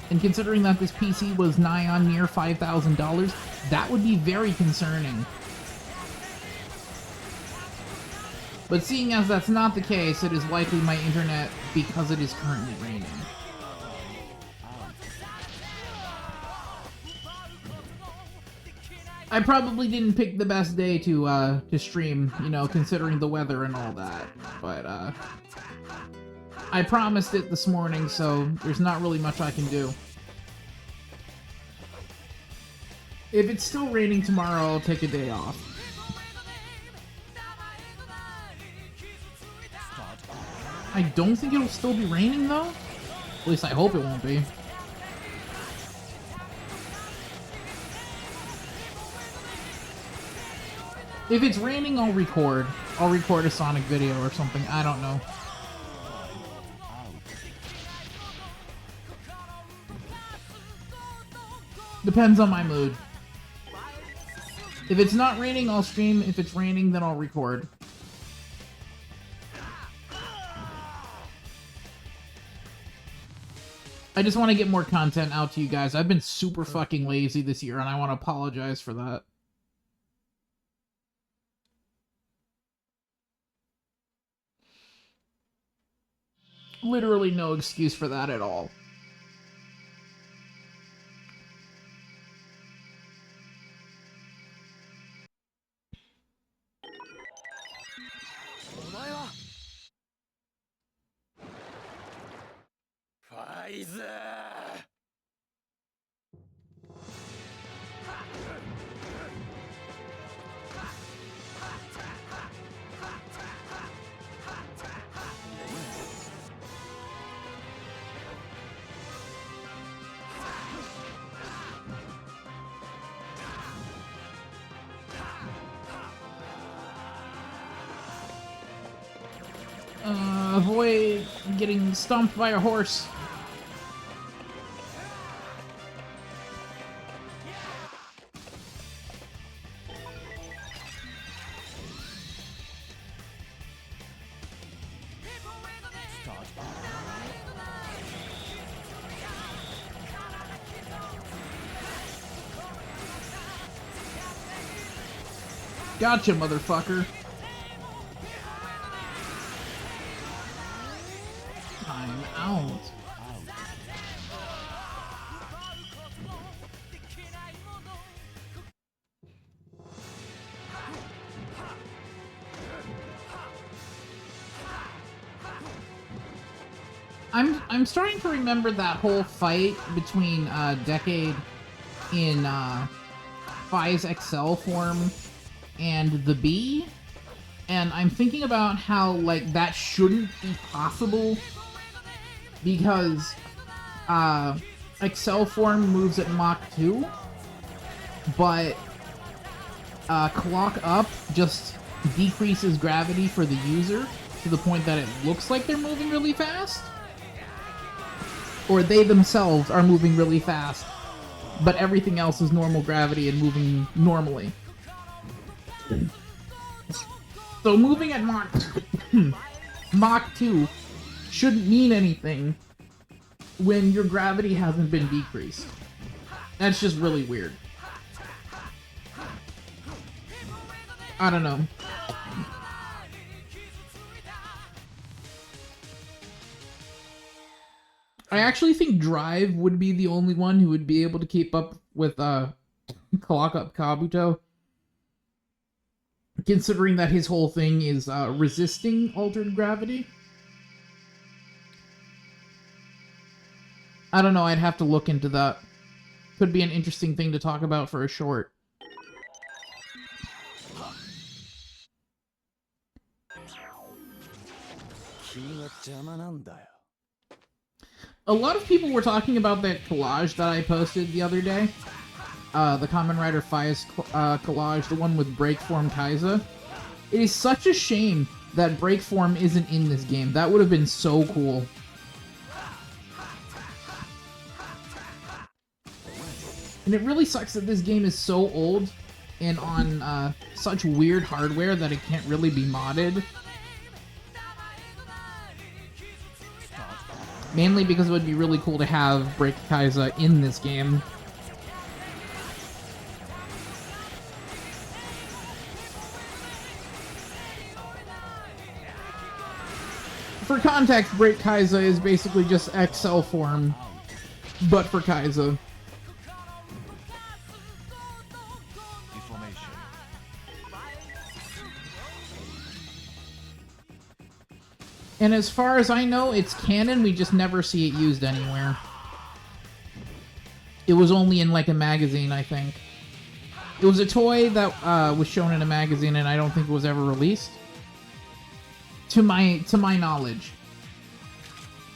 And considering that this PC was nigh on near $5,000, that would be very concerning. But seeing as that's not the case, it is likely my internet because it is currently raining. I probably didn't pick the best day to stream, you know, considering the weather and all that. But, I promised it this morning, so there's not really much I can do. If it's still raining tomorrow, I'll take a day off. I don't think it'll still be raining, though. At least I hope it won't be. If it's raining, I'll record. I'll record a Sonic video or something. I don't know. Depends on my mood. If it's not raining, I'll stream. If it's raining, then I'll record. I just want to get more content out to you guys. I've been super fucking lazy this year, and I want to apologize for that. Literally no excuse for that at all. Faiz! Avoid getting stomped by a horse. Gotcha, motherfucker. Time out. I'm starting to remember that whole fight between Decade in Faiz XL form and the Bee, and I'm thinking about how, like, that shouldn't be possible because XL form moves at Mach 2, but Clock Up just decreases gravity for the user to the point that it looks like they're moving really fast, or they themselves are moving really fast, but everything else is normal gravity and moving normally. So moving at Mach 2 shouldn't mean anything when your gravity hasn't been decreased. That's just really weird. I don't know. I actually think Drive would be the only one who would be able to keep up with Clock Up Kabuto, considering that his whole thing is resisting altered gravity. I don't know, I'd have to look into that. Could be an interesting thing to talk about for a short. A lot of people were talking about that collage that I posted the other day. The Kamen Rider Faiz collage, the one with Breakform Kaiza. It is such a shame that Breakform isn't in this game. That would have been so cool. And it really sucks that this game is so old and on such weird hardware that it can't really be modded. Mainly because it would be really cool to have Break Kaiza in this game. For context, Break Kaiza is basically just XL form, but for Kaiza. Information. And as far as I know, it's canon, we just never see it used anywhere. It was only in like a magazine, I think. It was a toy that was shown in a magazine and I don't think it was ever released. To my knowledge.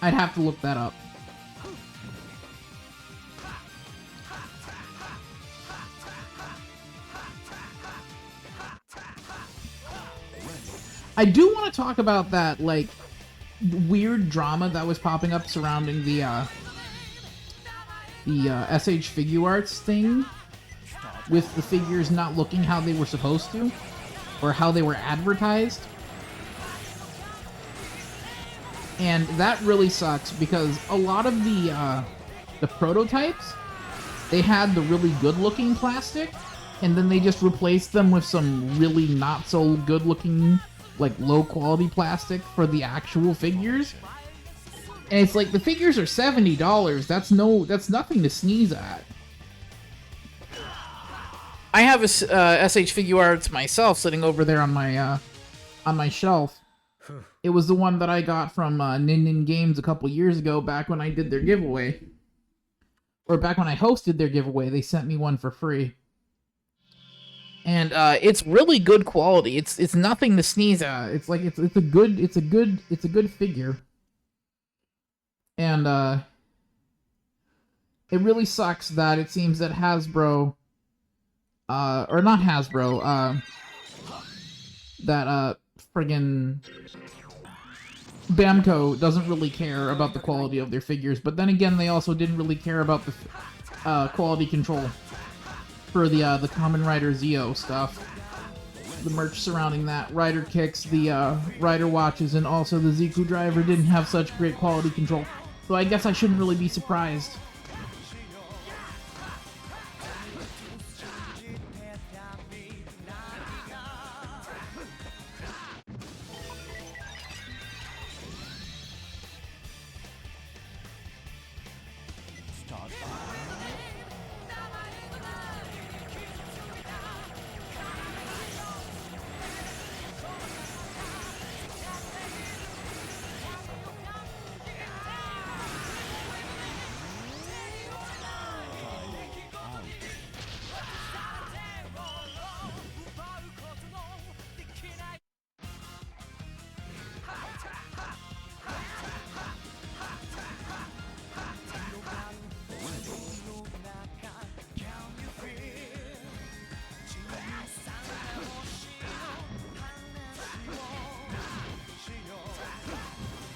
I'd have to look that up. I do want to talk about that, like, weird drama that was popping up surrounding the SH Figure Arts thing, with the figures not looking how they were supposed to, or how they were advertised. And that really sucks, because a lot of the prototypes, they had the really good-looking plastic, and then they just replaced them with some really not-so-good-looking, like, low-quality plastic for the actual figures. And it's like, the figures are $70. That's nothing to sneeze at. I have a SH Figure Arts myself sitting over there on my shelf. It was the one that I got from Nin Nin Games a couple years ago, back when I did their giveaway. Or back when I hosted their giveaway, they sent me one for free. And it's really good quality. It's nothing to sneeze at. It's like it's a good figure. And it really sucks that it seems that Hasbro, or not Hasbro, that friggin' Bamco doesn't really care about the quality of their figures, but then again, they also didn't really care about the quality control for the Kamen Rider Zeo stuff. The merch surrounding that, Rider Kicks, the Rider Watches, and also the Ziku Driver didn't have such great quality control. So I guess I shouldn't really be surprised.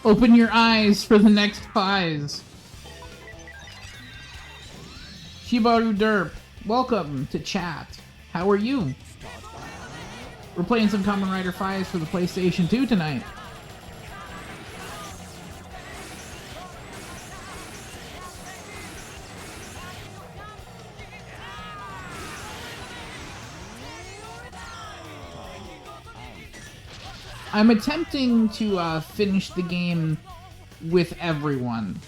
Open your eyes for the next Faiz. Shibaru Derp, welcome to chat. How are you? We're playing some Kamen Rider Faiz for the PlayStation 2 tonight. I'm attempting to finish the game with everyone.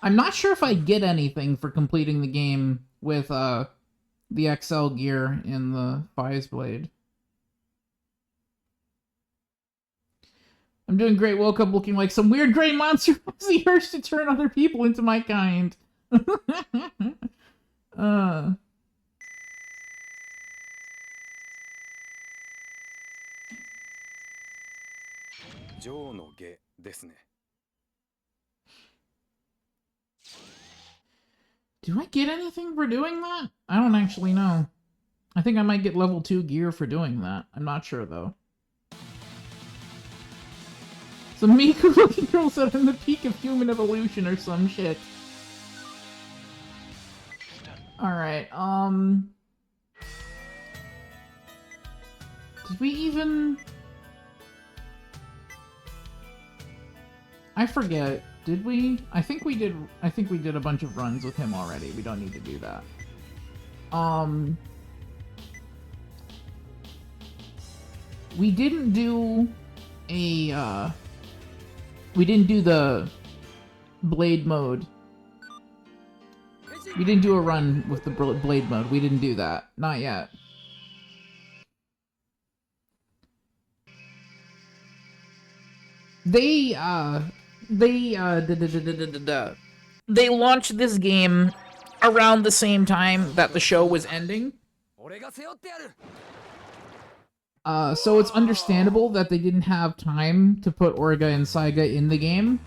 I'm not sure if I get anything for completing the game with the XL gear in the Faiz Blade. I'm doing great. Woke up looking like some weird gray monster has the urge to turn other people into my kind. ジョーの下ですね。 Do I get anything for doing that? I don't actually know. I think I might get level 2 gear for doing that. I'm not sure, though. Some Miku looking girl said I'm the peak of human evolution or some shit. Alright, did we even... I forget. Did we? I think we did a bunch of runs with him already. We don't need to do that. We didn't do a, we didn't do the blade mode. We didn't do a run with the blade mode. We didn't do that. Not yet. They launched this game around the same time that the show was ending. So it's understandable that they didn't have time to put Orga and Saiga in the game.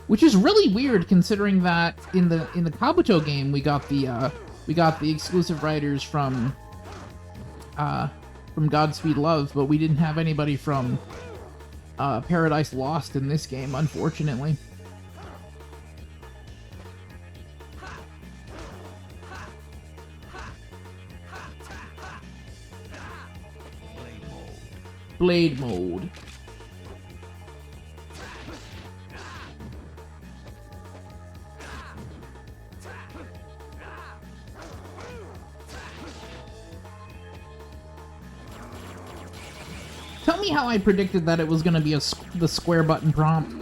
Which is really weird considering that in the Kabuto game we got the exclusive writers from Godspeed Love, but we didn't have anybody from Paradise Lost in this game, unfortunately. Blade mode. Tell me how I predicted that it was going to be the square button prompt.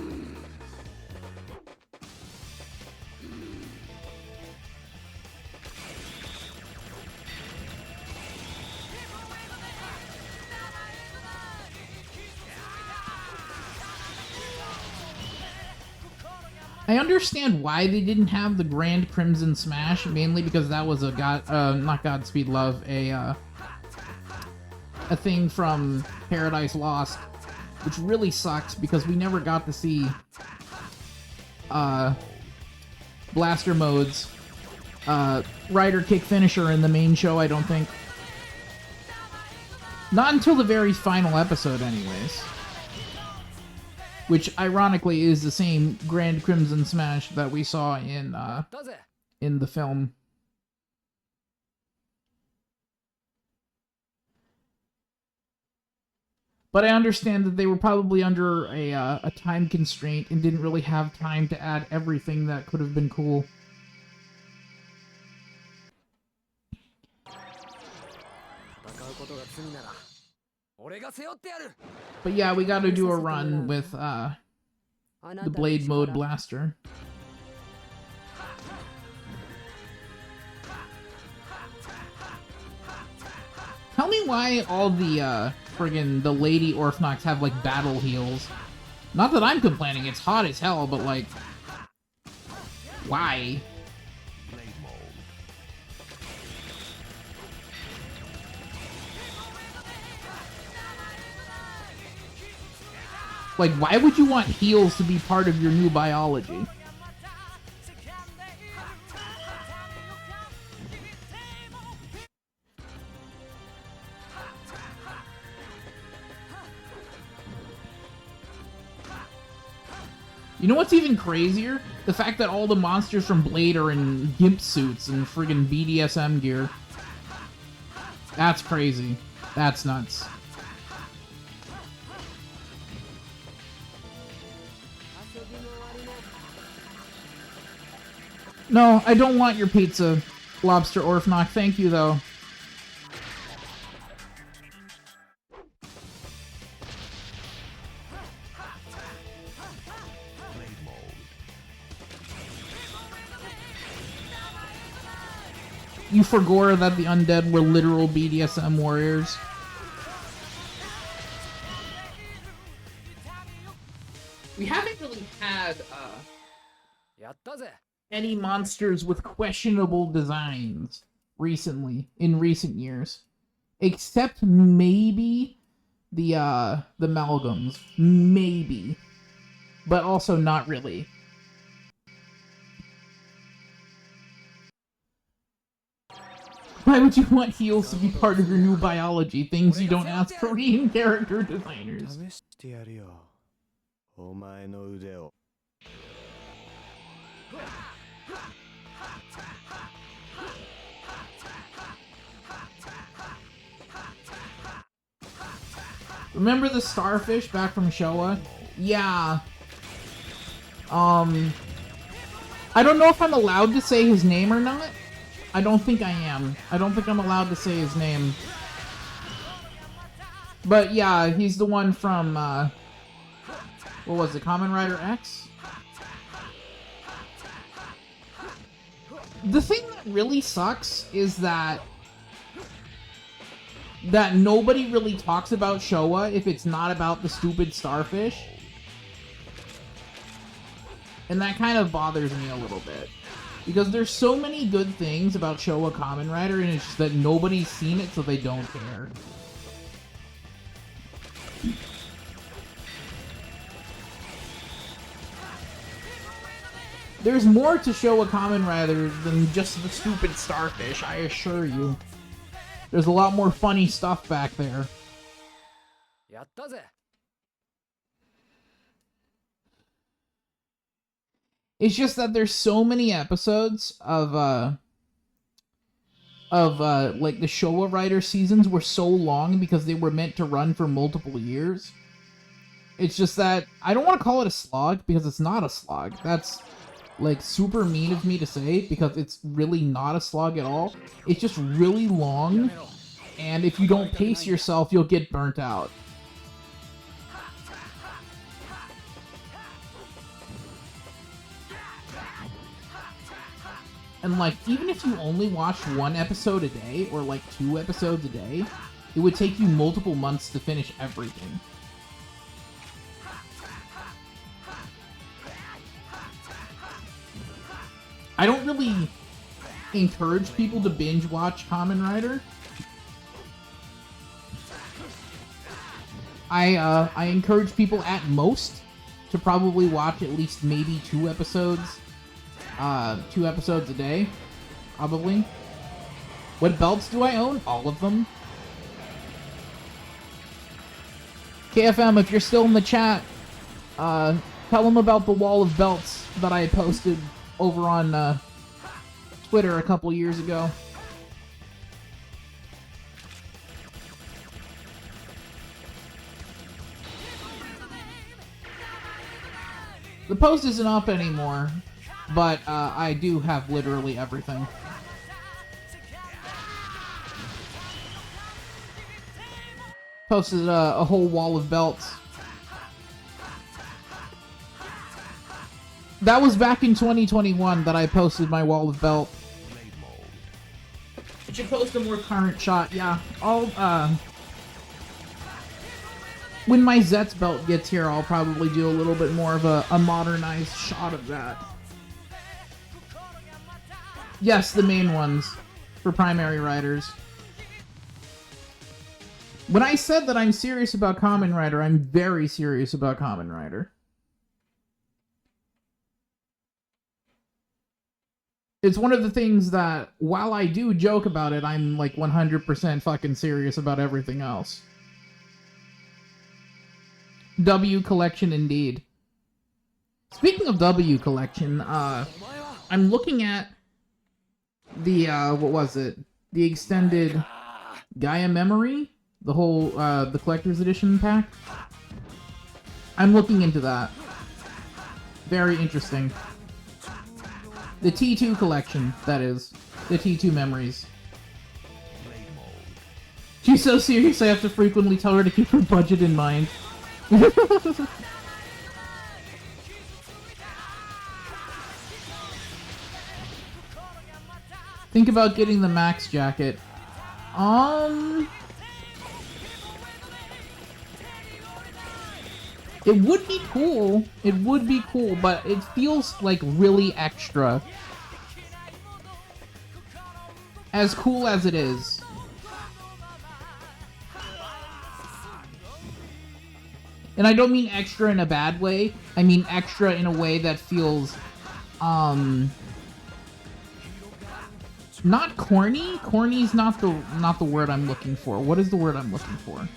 I understand why they didn't have the Grand Crimson Smash, mainly because that was a not Godspeed Love, a thing from Paradise Lost, which really sucks because we never got to see blaster modes, Rider Kick Finisher in the main show, I don't think. Not until the very final episode, anyways. Which, ironically, is the same Grand Crimson Smash that we saw in the film. But I understand that they were probably under a time constraint and didn't really have time to add everything that could have been cool. But yeah, we gotta do a run with the Blade Mode Blaster. Tell me why all the friggin' the Lady Orphnox have like battle heals. Not that I'm complaining, it's hot as hell, but like, why? Like, why would you want heals to be part of your new biology? You know what's even crazier? The fact that all the monsters from Blade are in gimp suits and friggin' BDSM gear. That's crazy. That's nuts. No, I don't want your pizza, Lobster Orphnox. Thank you, though. You forgot that the undead were literal BDSM warriors. We haven't really had, any monsters with questionable designs in recent years. Except maybe the Amalgams. Maybe. But also not really. Why would you want heals to be part of your new biology? Things you don't ask Korean character designers. Remember the starfish back from Showa? Yeah. I don't know if I'm allowed to say his name or not. I don't think I am. I don't think I'm allowed to say his name. But yeah, he's the one from, what was it, Kamen Rider X? The thing that really sucks is that nobody really talks about Showa if it's not about the stupid starfish. And that kind of bothers me a little bit. Because there's so many good things about Showa Kamen Rider, and it's just that nobody's seen it, so they don't care. There's more to Showa Kamen Rider than just the stupid starfish, I assure you. There's a lot more funny stuff back there. やったぜ。 It's just that there's so many episodes of like the Showa Rider seasons were so long because they were meant to run for multiple years. It's just that I don't want to call it a slog because it's not a slog. That's like super mean of me to say because it's really not a slog at all. It's just really long, and if you don't pace yourself, you'll get burnt out. And like, even if you only watched one episode a day, or like 2 episodes a day, it would take you multiple months to finish everything. I don't really encourage people to binge watch Kamen Rider. I encourage people at most to probably watch at least maybe 2 episodes. 2 episodes a day, probably. What belts do I own? All of them. KFM, if you're still in the chat, tell them about the wall of belts that I posted over on Twitter a couple years ago. The post isn't up anymore. But I do have literally everything. Posted a whole wall of belts. That was back in 2021 that I posted my wall of belt. I should post a more current shot, yeah. When my Zet's belt gets here, I'll probably do a little bit more of a modernized shot of that. Yes, the main ones for primary riders. When I said that I'm serious about Kamen Rider, I'm very serious about Kamen Rider. It's one of the things that, while I do joke about it, I'm like 100% fucking serious about everything else. W Collection indeed. Speaking of W Collection, I'm looking at the, what was it? The extended Gaia Memory? The whole, the collector's edition pack? I'm looking into that. Very interesting. The T2 collection, that is. The T2 memories. She's so serious I have to frequently tell her to keep her budget in mind. Think about getting the Max jacket. It would be cool. It would be cool, but it feels like really extra. As cool as it is. And I don't mean extra in a bad way. I mean extra in a way that feels, not corny. Corny's not the word I'm looking for. What is the word I'm looking for?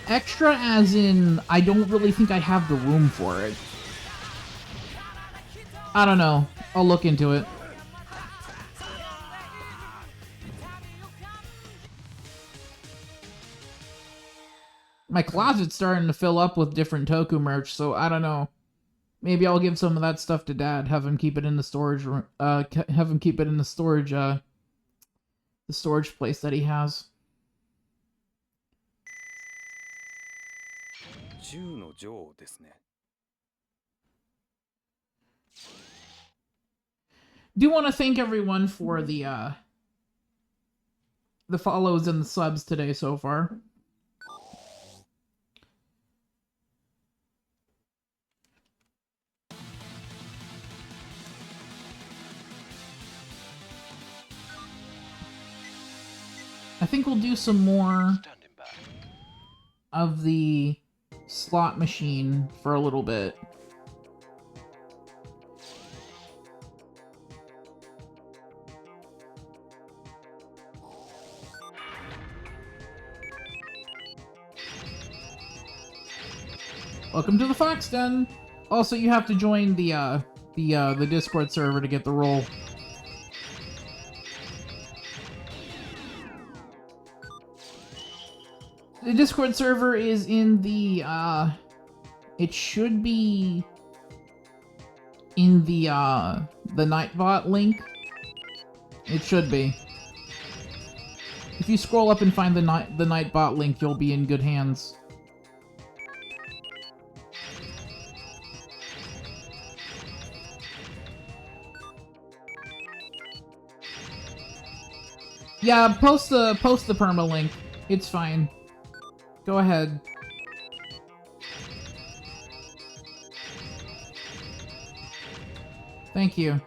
Extra as in, I don't really think I have the room for it. I don't know. I'll look into it. My closet's starting to fill up with different Toku merch, so I don't know. Maybe I'll give some of that stuff to Dad. Have him keep it in the storage room. Have him keep it in the storage place that he has. 銃の女王ですね。 Do want to thank everyone for the follows and the subs today so far. I think we'll do some more of the slot machine for a little bit. Welcome to the Fox Den. Also, you have to join the Discord server to get the role. The Discord server is in the, it should be in the Nightbot link. It should be. If you scroll up and find the Nightbot link, you'll be in good hands. Yeah, post the perma link. It's fine. Go ahead. Thank you.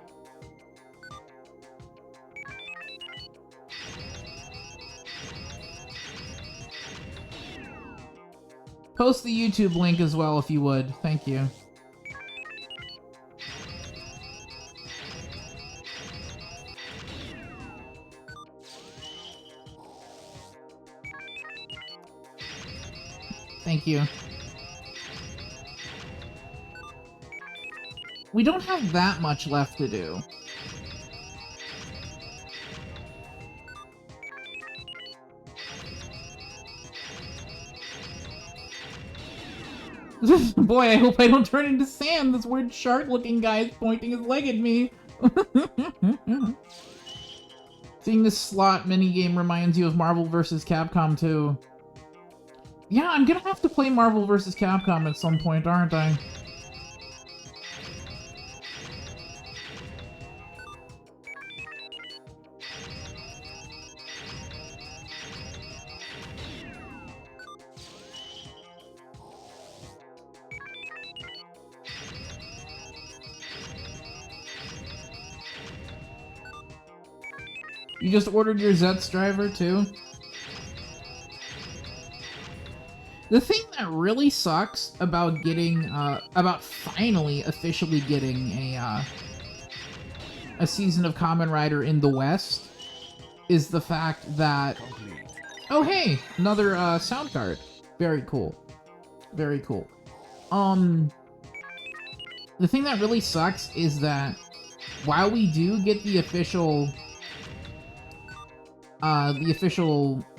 Post the YouTube link as well if you would. Thank you. Thank you. We don't have that much left to do. Boy, I hope I don't turn into sand. This weird shark-looking guy is pointing his leg at me. Seeing this slot minigame reminds you of Marvel vs. Capcom 2. Yeah, I'm gonna have to play Marvel vs. Capcom at some point, aren't I? You just ordered your Zets driver too? The thing that really sucks about getting, about finally officially getting a season of Kamen Rider in the West is the fact that... Oh hey! Another, sound card. Very cool. Very cool. The thing that really sucks is that while we do get the official,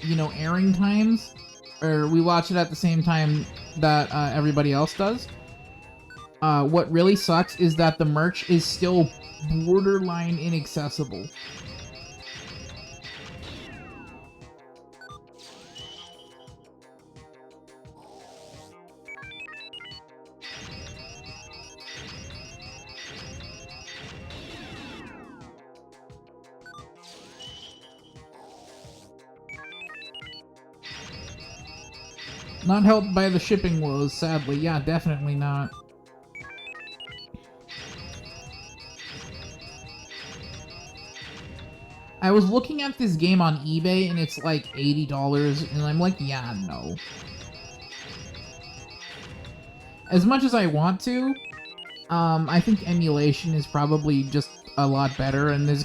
you know, airing times, or we watch it at the same time that everybody else does. What really sucks is that the merch is still borderline inaccessible. Not helped by the shipping woes, sadly. Yeah, definitely not. I was looking at this game on eBay and it's like $80 and I'm like, yeah, no. As much as I want to, I think emulation is probably just a lot better in this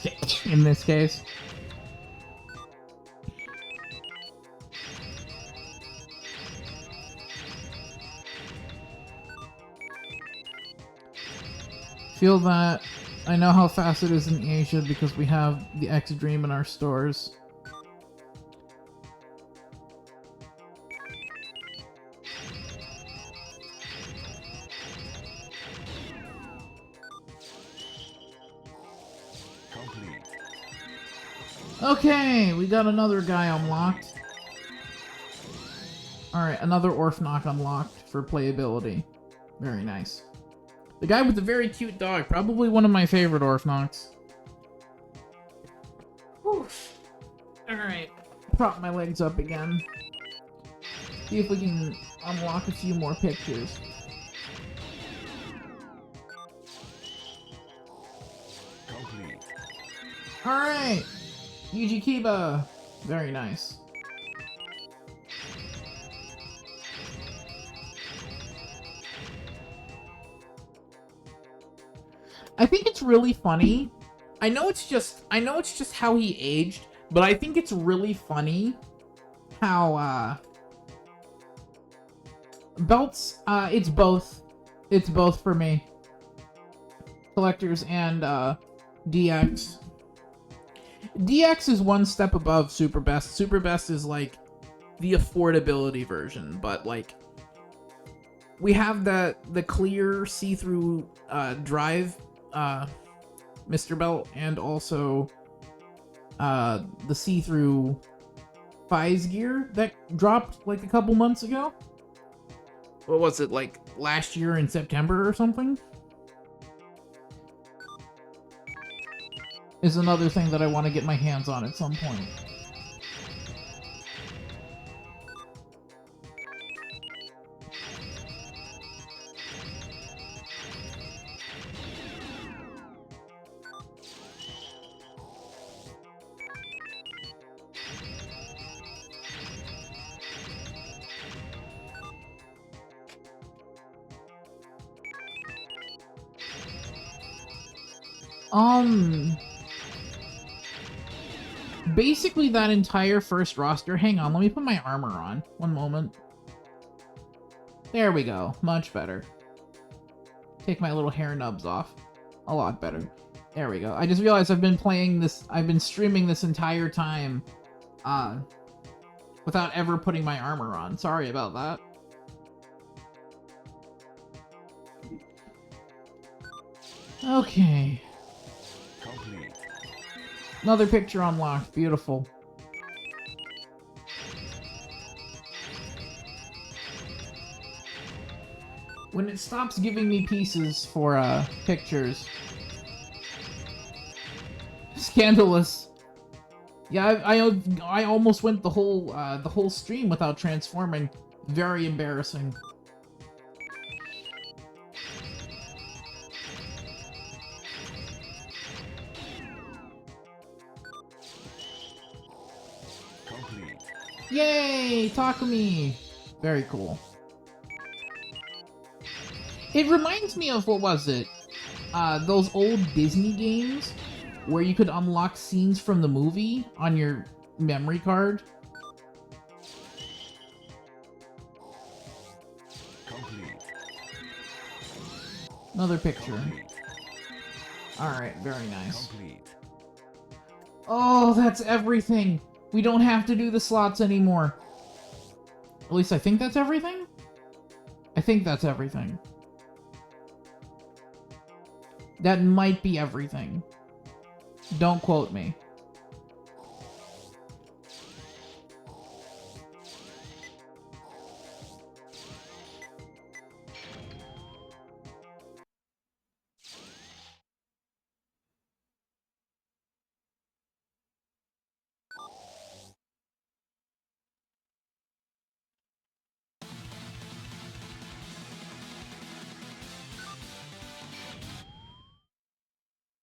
case. Feel that. I know how fast it is in Asia because we have the X Dream in our stores. Complete. Okay, we got another guy unlocked. Alright, another Orphnok unlocked for playability. Very nice. The guy with the very cute dog, probably one of my favorite Orphnoks. Alright, prop my legs up again. See if we can unlock a few more pictures. Complete. Alright! Yuji Kiba! Very nice. I think it's really funny. I know it's just how he aged, but I think it's really funny how belts, it's both for me. Collectors and DX. DX is one step above Super Best. Super Best is like the affordability version, but like we have the clear see-through drive Mr. Belt, and also the see-through Faiz gear that dropped like a couple months ago. What was it, like last year in September or something? Is another thing that I want to get my hands on at some point. Basically that entire first roster. Hang on, let me put my armor on. One moment. There we go. Much better. Take my little hair nubs off. A lot better. There we go. I just realized I've been streaming this entire time, without ever putting my armor on. Sorry about that. Okay. Complete. Another picture unlocked. Beautiful. When it stops giving me pieces for pictures. Scandalous. Yeah, I almost went the whole stream without transforming. Very embarrassing. Complete. Yay! Takumi! Very cool. It reminds me of, what was it? Those old Disney games where you could unlock scenes from the movie on your memory card. Complete. Another picture. Complete. Alright, very nice. Complete. Oh, that's everything! We don't have to do the slots anymore. At least I think that's everything? I think that's everything. That might be everything. Don't quote me.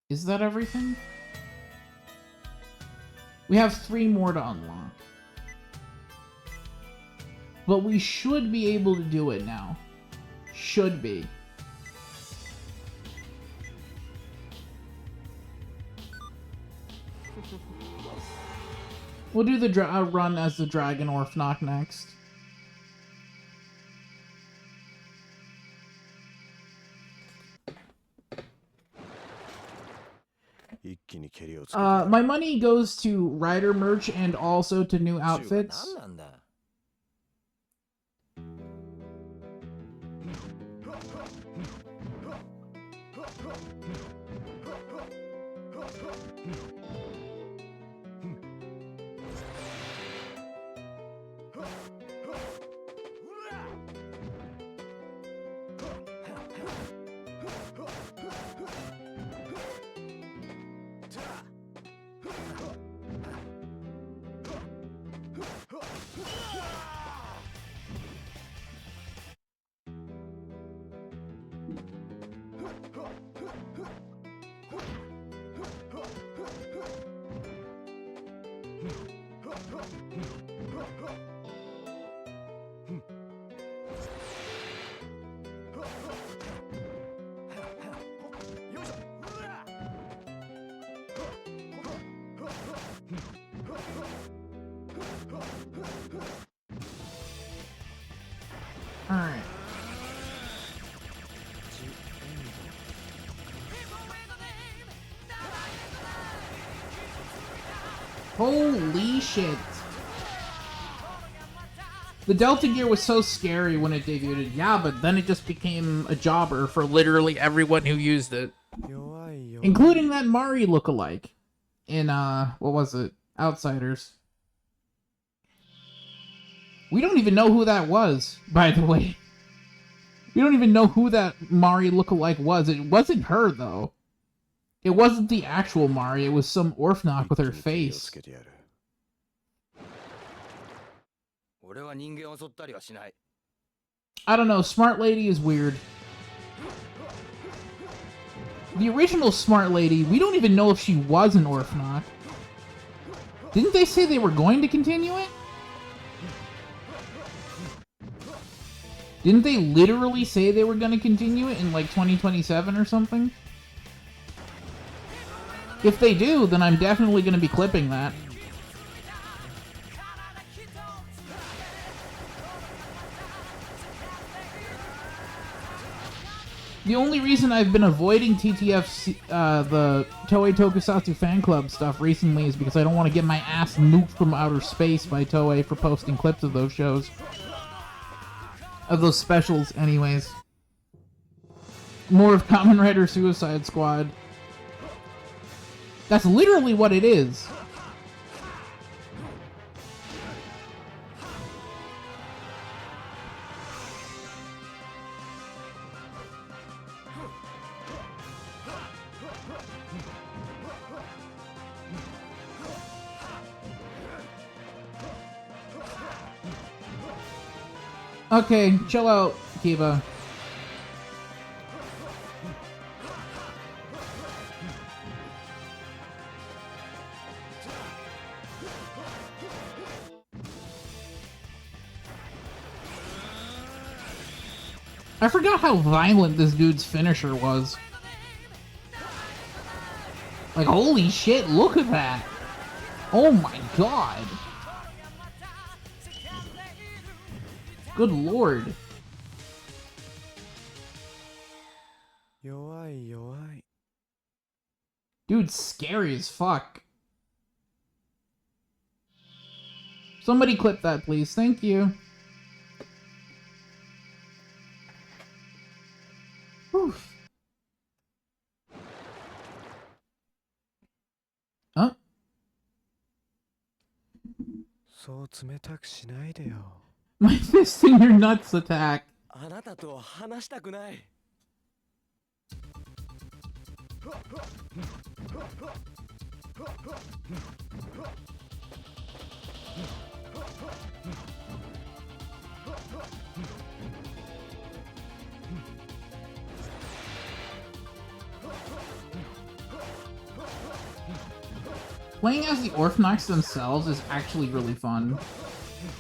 Is that everything? We have 3 more to unlock. But we should be able to do it now. Should be. We'll do the run as the Dragon Orphnok next. 一気に蹴りをつけてやる My money goes to rider merch and also to new outfits. 何なんだ Alright. Holy shit. The Delta Gear was so scary when it debuted. Yeah, but then it just became a jobber for literally everyone who used it. Including that Mari lookalike in, what was it? Outsiders. We don't even know who that was, by the way. We don't even know who that Mari lookalike was. It wasn't her, though. It wasn't the actual Mari, it was some Orphnok with her face. 俺は人間を襲ったりはしない I don't know, Smart Lady is weird. The original Smart Lady, we don't even know if she was an Orphnok. Didn't they say they were going to continue it? Didn't they literally say they were going to continue it in like 2027 or something? If they do, then I'm definitely going to be clipping that. The only reason I've been avoiding TTF, the Toei Tokusatsu fan club stuff recently is because I don't want to get my ass nuked from outer space by Toei for posting clips of those shows. Of those specials, anyways. More of Kamen Rider Suicide Squad. That's literally what it is. Okay, chill out, Kiva. I forgot how violent this dude's finisher was. Like, holy shit, look at that! Oh my god! Good lord. Dude's scary as fuck. Somebody clip that, please. Thank you. Whew. Huh? My fist in your nuts attack. あなたと話したくない Playing as the Orphnox themselves is actually really fun.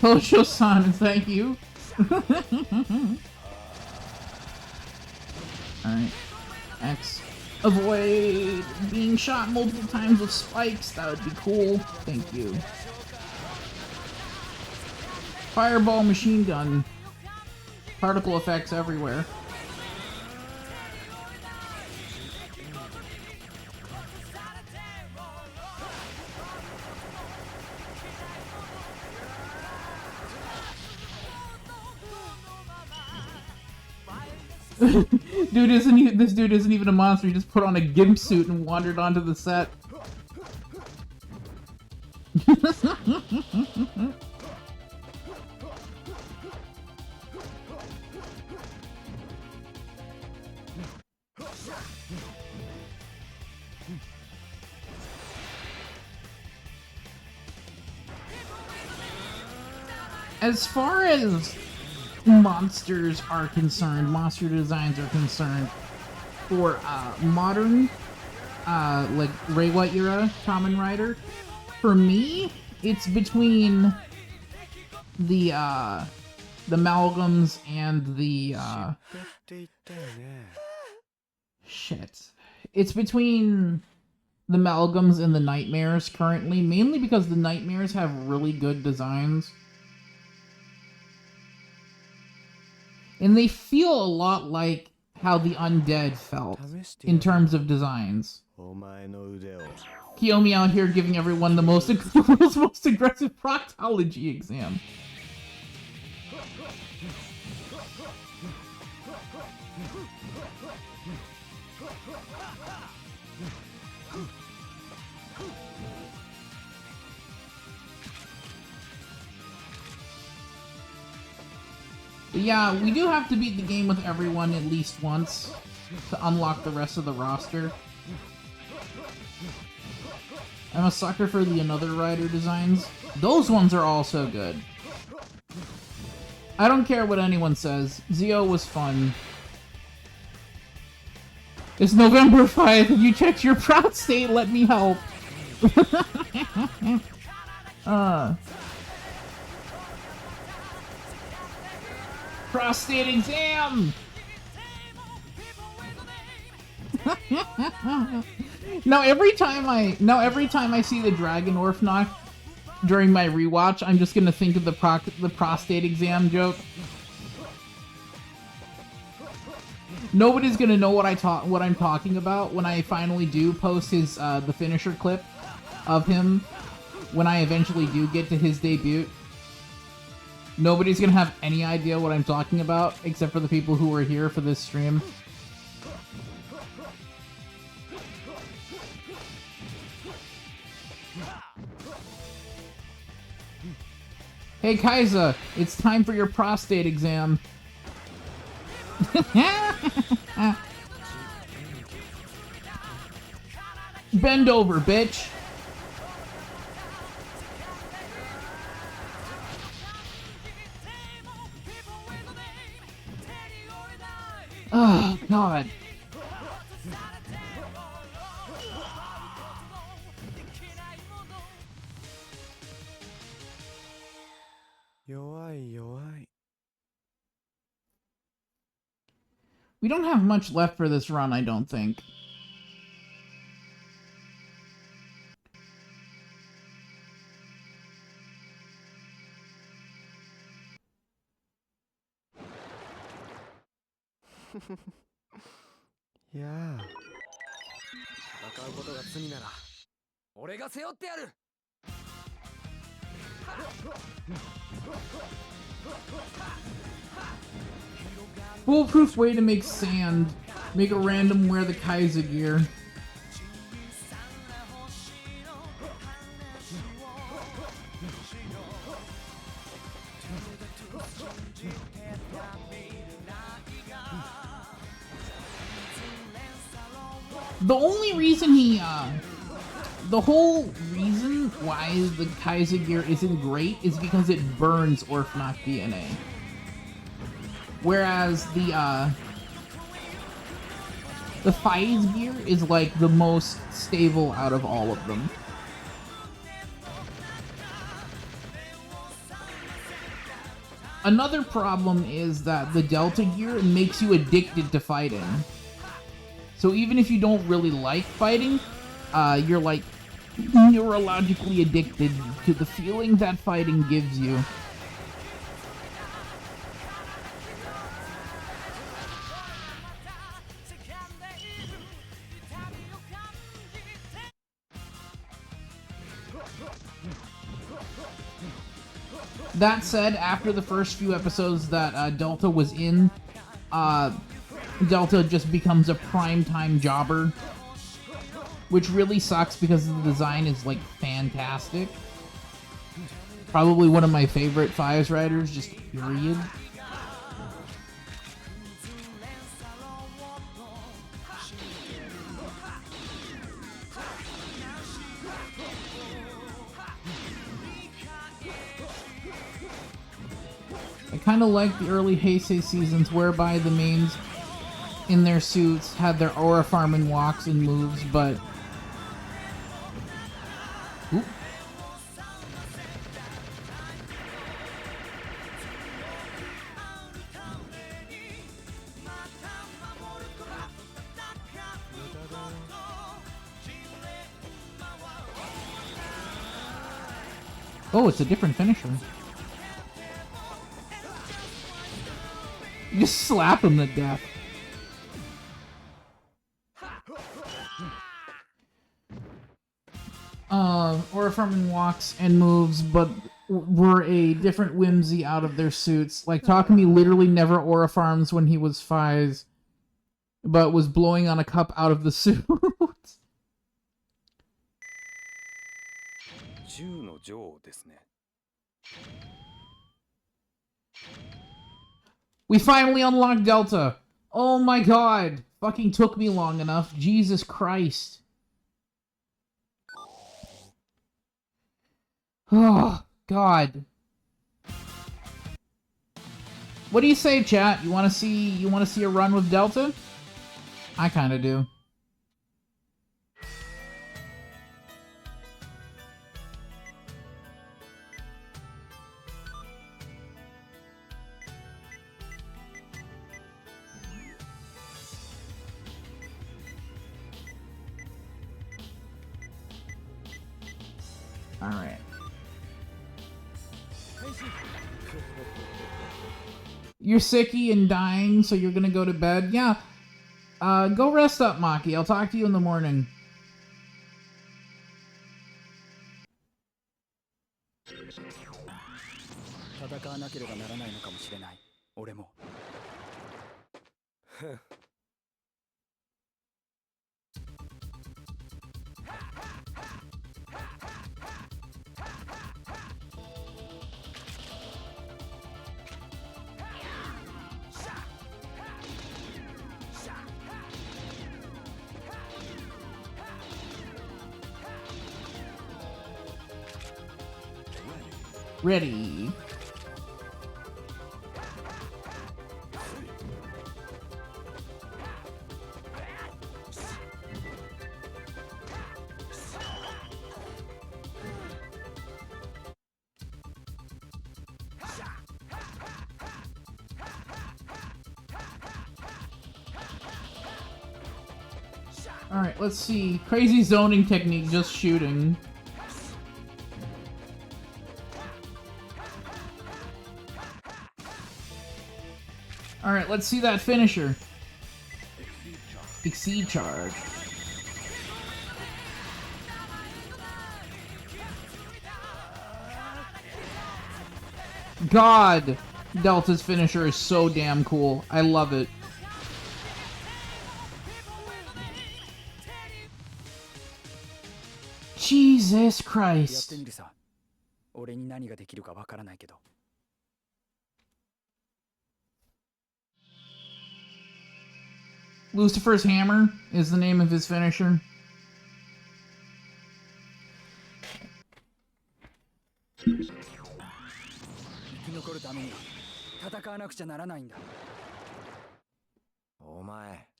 Tosho-san, thank you. Alright. X. Avoid being shot multiple times with spikes. That would be cool. Thank you. Fireball machine gun. Particle effects everywhere. This dude isn't even a monster. He just put on a gimp suit and wandered onto the set. As far as monsters are concerned, monster designs are concerned, for modern, like Reiwa era Kamen Rider, for me, it's between the amalgams and the shit. It's between the amalgams and the nightmares currently, mainly because the nightmares have really good designs. And they feel a lot like how the undead felt in terms of designs. Kiyomi out here giving everyone the world's most aggressive proctology exam. But yeah, we do have to beat the game with everyone at least once to unlock the rest of the roster. I'm a sucker for the Another Rider designs. Those ones are also good. I don't care what anyone says. Zio was fun. It's November 5th. You checked your prostate. Let me help. Prostate exam. Now every time I see the Dragon Orph knock during my rewatch, I'm just gonna think of the prostate exam joke. Nobody's gonna know what I'm talking about when I finally do post his the finisher clip of him when I eventually do get to his debut. Nobody's gonna have any idea what I'm talking about except for the people who were here for this stream. Hey Kaiser, it's time for your prostate exam. Bend over, bitch. Oh, God. We don't have much left for this run, I don't think. Yeah. 戦うことが罪なら俺が背負ってやる。 Foolproof way to make sand. Make a random wear the Kaiser gear. The only reason the whole reason why the Kaiser gear isn't great is because it burns Orphnok DNA. Whereas the Faiz gear is like the most stable out of all of them. Another problem is that the Delta gear makes you addicted to fighting. So even if you don't really like fighting, you're like neurologically addicted to the feeling that fighting gives you. That said, after the first few episodes that Delta was in, Delta just becomes a primetime jobber. Which really sucks because the design is, like, fantastic. Probably one of my favorite Faiz riders, just period. I kind of like the early Heisei seasons whereby the mains in their suits had their aura farming walks and moves, but... Oop. Oh, it's a different finisher. You just slap him to death. Aura farming walks and moves, but were a different whimsy out of their suits. Like, Takumi literally never aura farms when he was Faiz, but was blowing on a cup out of the suit. We finally unlocked Delta. Oh my god. Fucking took me long enough. Jesus Christ. Oh, God. What do you say, chat? You want to see a run with Delta? I kind of do. All right. You're sicky and dying, so you're gonna go to bed? Yeah. Go rest up, Maki. I'll talk to you in the morning. Ready. Alright, let's see. Crazy zoning technique, just shooting. Alright, let's see that finisher. Exceed charge. God! Delta's finisher is so damn cool. I love it. Jesus Christ. Lucifer's Hammer is the name of his finisher.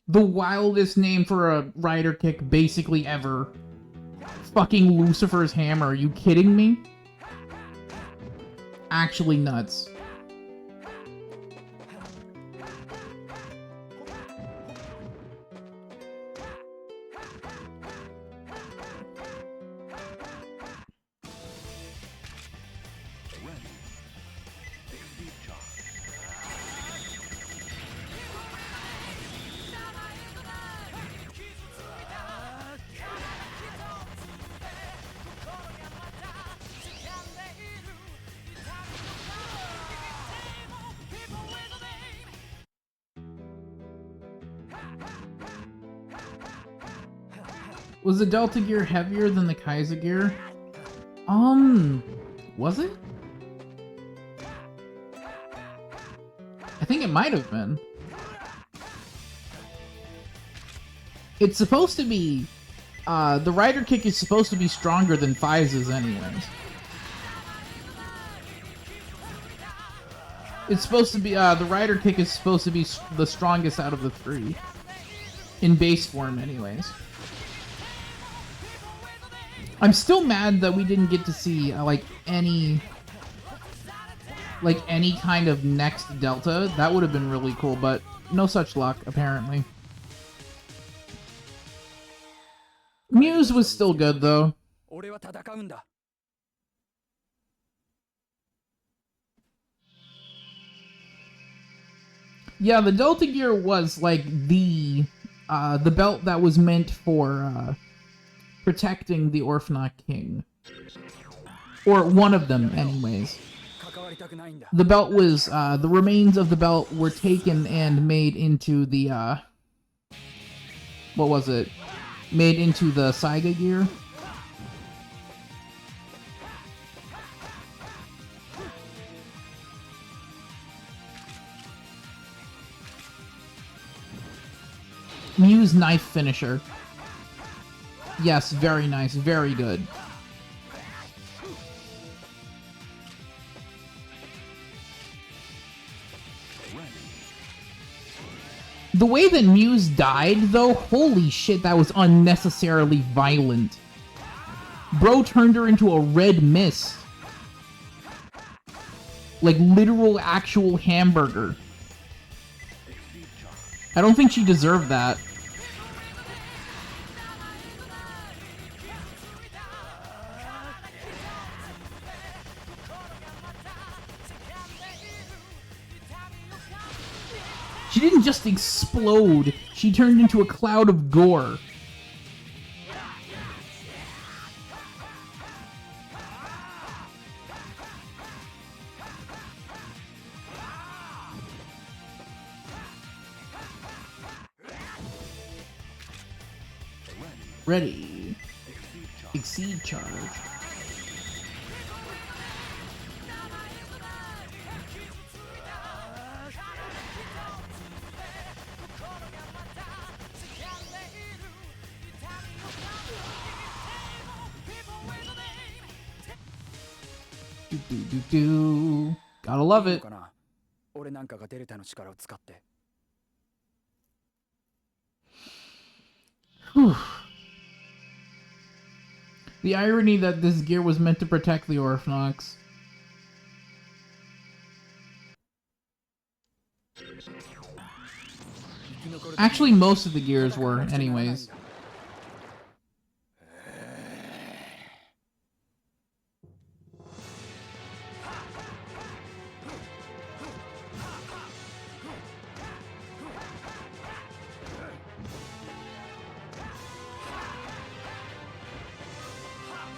The wildest name for a rider kick basically ever. Fucking Lucifer's Hammer, are you kidding me? Actually nuts. Was the Delta Gear heavier than the Kaiser Gear? Was it? I think it might have been. It's supposed to be, the Rider Kick is supposed to be stronger than Faiz's anyways. It's supposed to be, the Rider Kick is supposed to be the strongest out of the three. In base form anyways. I'm still mad that we didn't get to see, like, any kind of next Delta. That would have been really cool, but no such luck, apparently. Muse was still good, though. 俺は戦うんだ。 Yeah, the Delta Gear was, like, the belt that was meant for, protecting the Orphnock King. Or one of them, anyways. 関わりたくないんだ。 The belt was, the remains of the belt were taken and made into the, what was it? Made into the Saiga gear. Muse knife finisher. Yes, very nice, very good. The way that Muse died, though, holy shit, that was unnecessarily violent. Bro turned her into a red mist. Like, literal, actual hamburger. I don't think she deserved that. She didn't just explode, she turned into a cloud of gore. Ready. Exceed charge. Do. Gotta love it. かな。俺なんかがデルタの力を使って。 Whew. The irony that this gear was meant to protect the Orphnox. Actually, most of the gears were, anyways.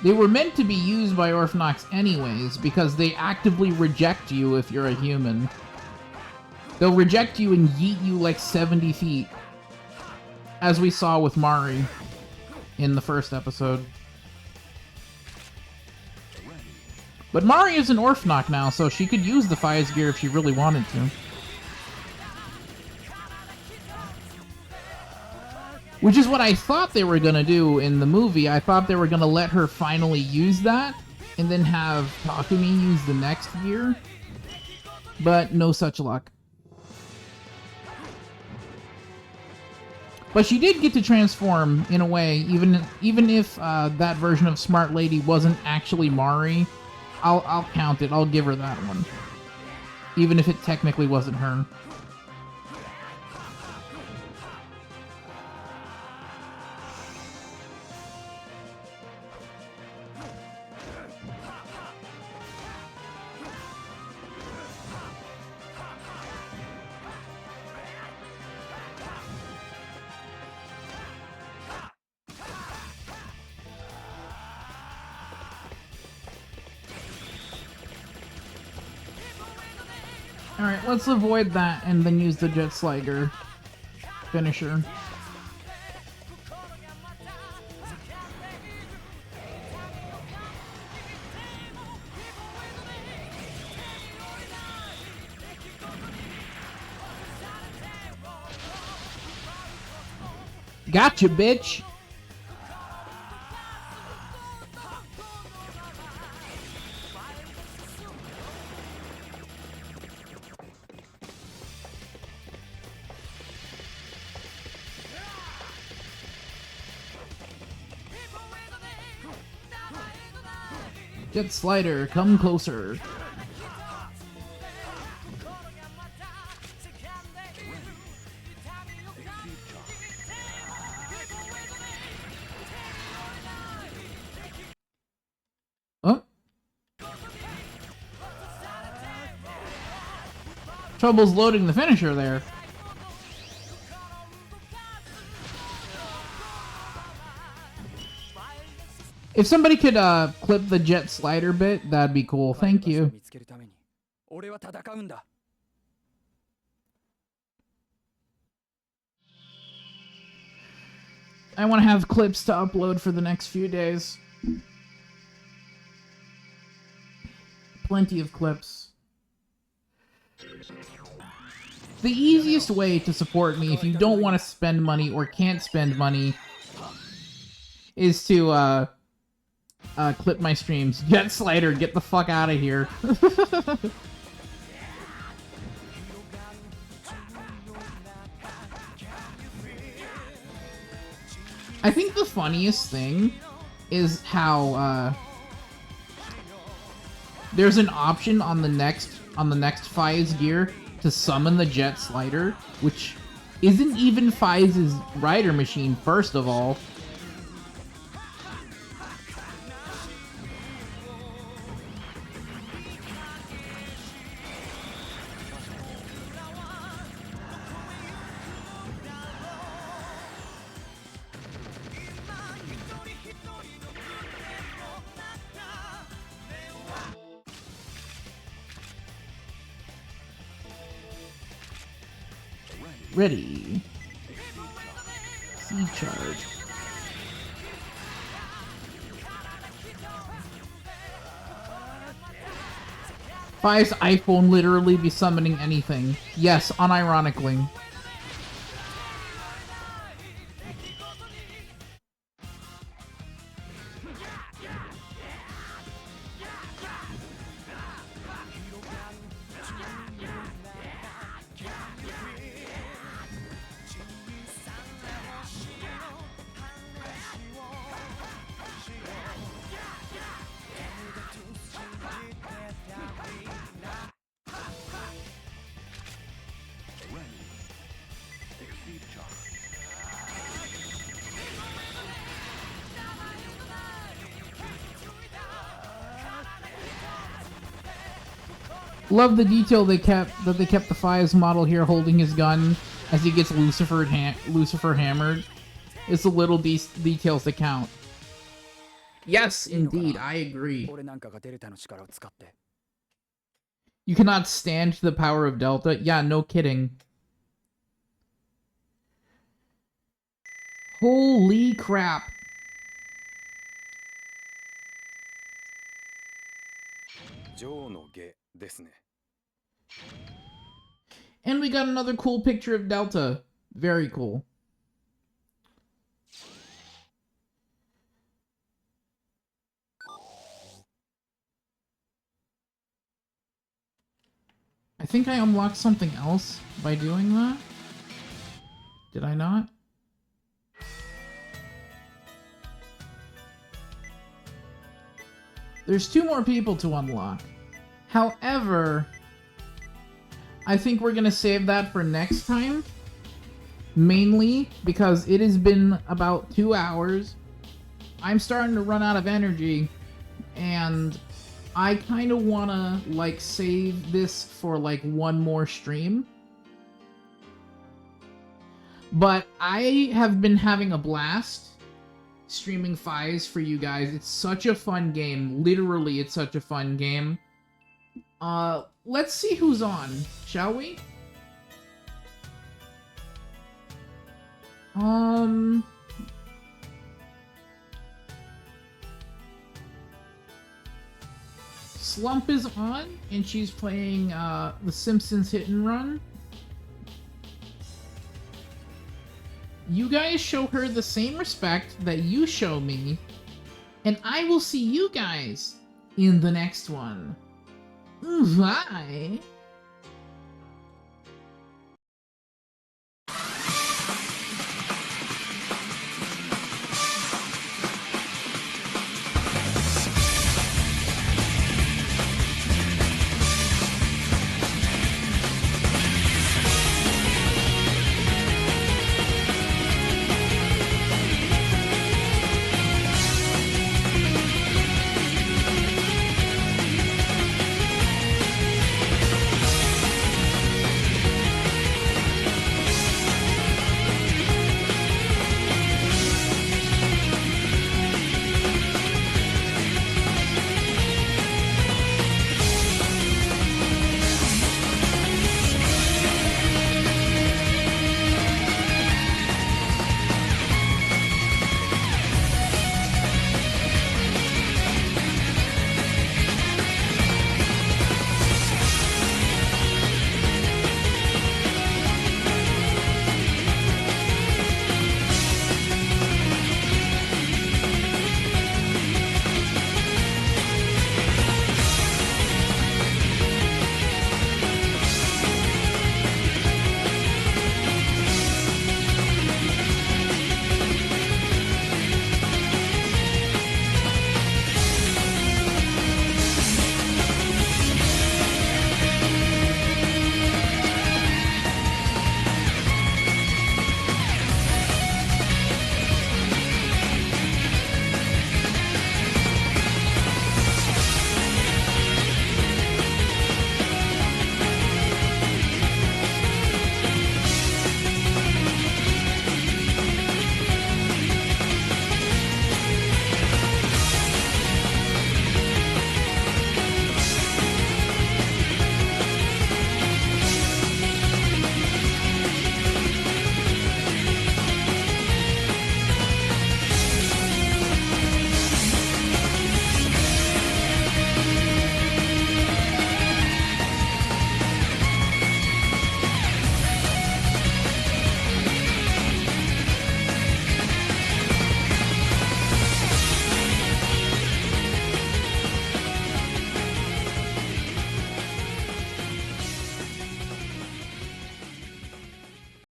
They were meant to be used by Orphnox anyways, because they actively reject you if you're a human. They'll reject you and yeet you like 70 feet. As we saw with Mari in the first episode. But Mari is an Orphnock now, so she could use the Faiz gear if she really wanted to. Which is what I thought they were gonna do in the movie. I thought they were gonna let her finally use that, and then have Takumi use the next gear. But no such luck. But she did get to transform, in a way, even if that version of Smart Lady wasn't actually Mari. I'll count it, I'll give her that one. Even if it technically wasn't her. Alright, let's avoid that and then use the Jet Sliger finisher. Gotcha, bitch! Jet Slider, come closer. Oh. Trouble's loading the finisher there. If somebody could clip the Jet Slider bit, that'd be cool. Thank you. 見つけるために俺は戦うんだ I want to have clips to upload for the next few days. Plenty of clips. The easiest way to support me if you don't want to spend money or can't spend money is to clip my streams. Jet Slider, get the fuck out of here. I think the funniest thing is how there's an option on the next Faiz gear to summon the Jet Slider, which isn't even Faiz's rider machine, first of all. Ready. Sea charge. Fai's iPhone literally be summoning anything. Yes, unironically. Love the detail they kept the Faiz model here holding his gun as he gets Lucifer hammered. It's the little details that count. Yes, indeed, I agree. 俺なんかがデルタの力を使って You cannot stand the power of Delta? Yeah, no kidding. Holy crap. ジョーの下ですね And we got another cool picture of Delta. Very cool. I think I unlocked something else by doing that. Did I not? There's 2 more people to unlock. However, I think we're gonna save that for next time. Mainly because it has been about 2 hours. I'm starting to run out of energy. And I kind of want to, like, save this for, like, one more stream. But I have been having a blast streaming Faiz for you guys. It's such a fun game. Literally, it's such a fun game. Let's see who's on, shall we? Slump is on, and she's playing The Simpsons Hit and Run. You guys show her the same respect that you show me, and I will see you guys in the next one. Bye!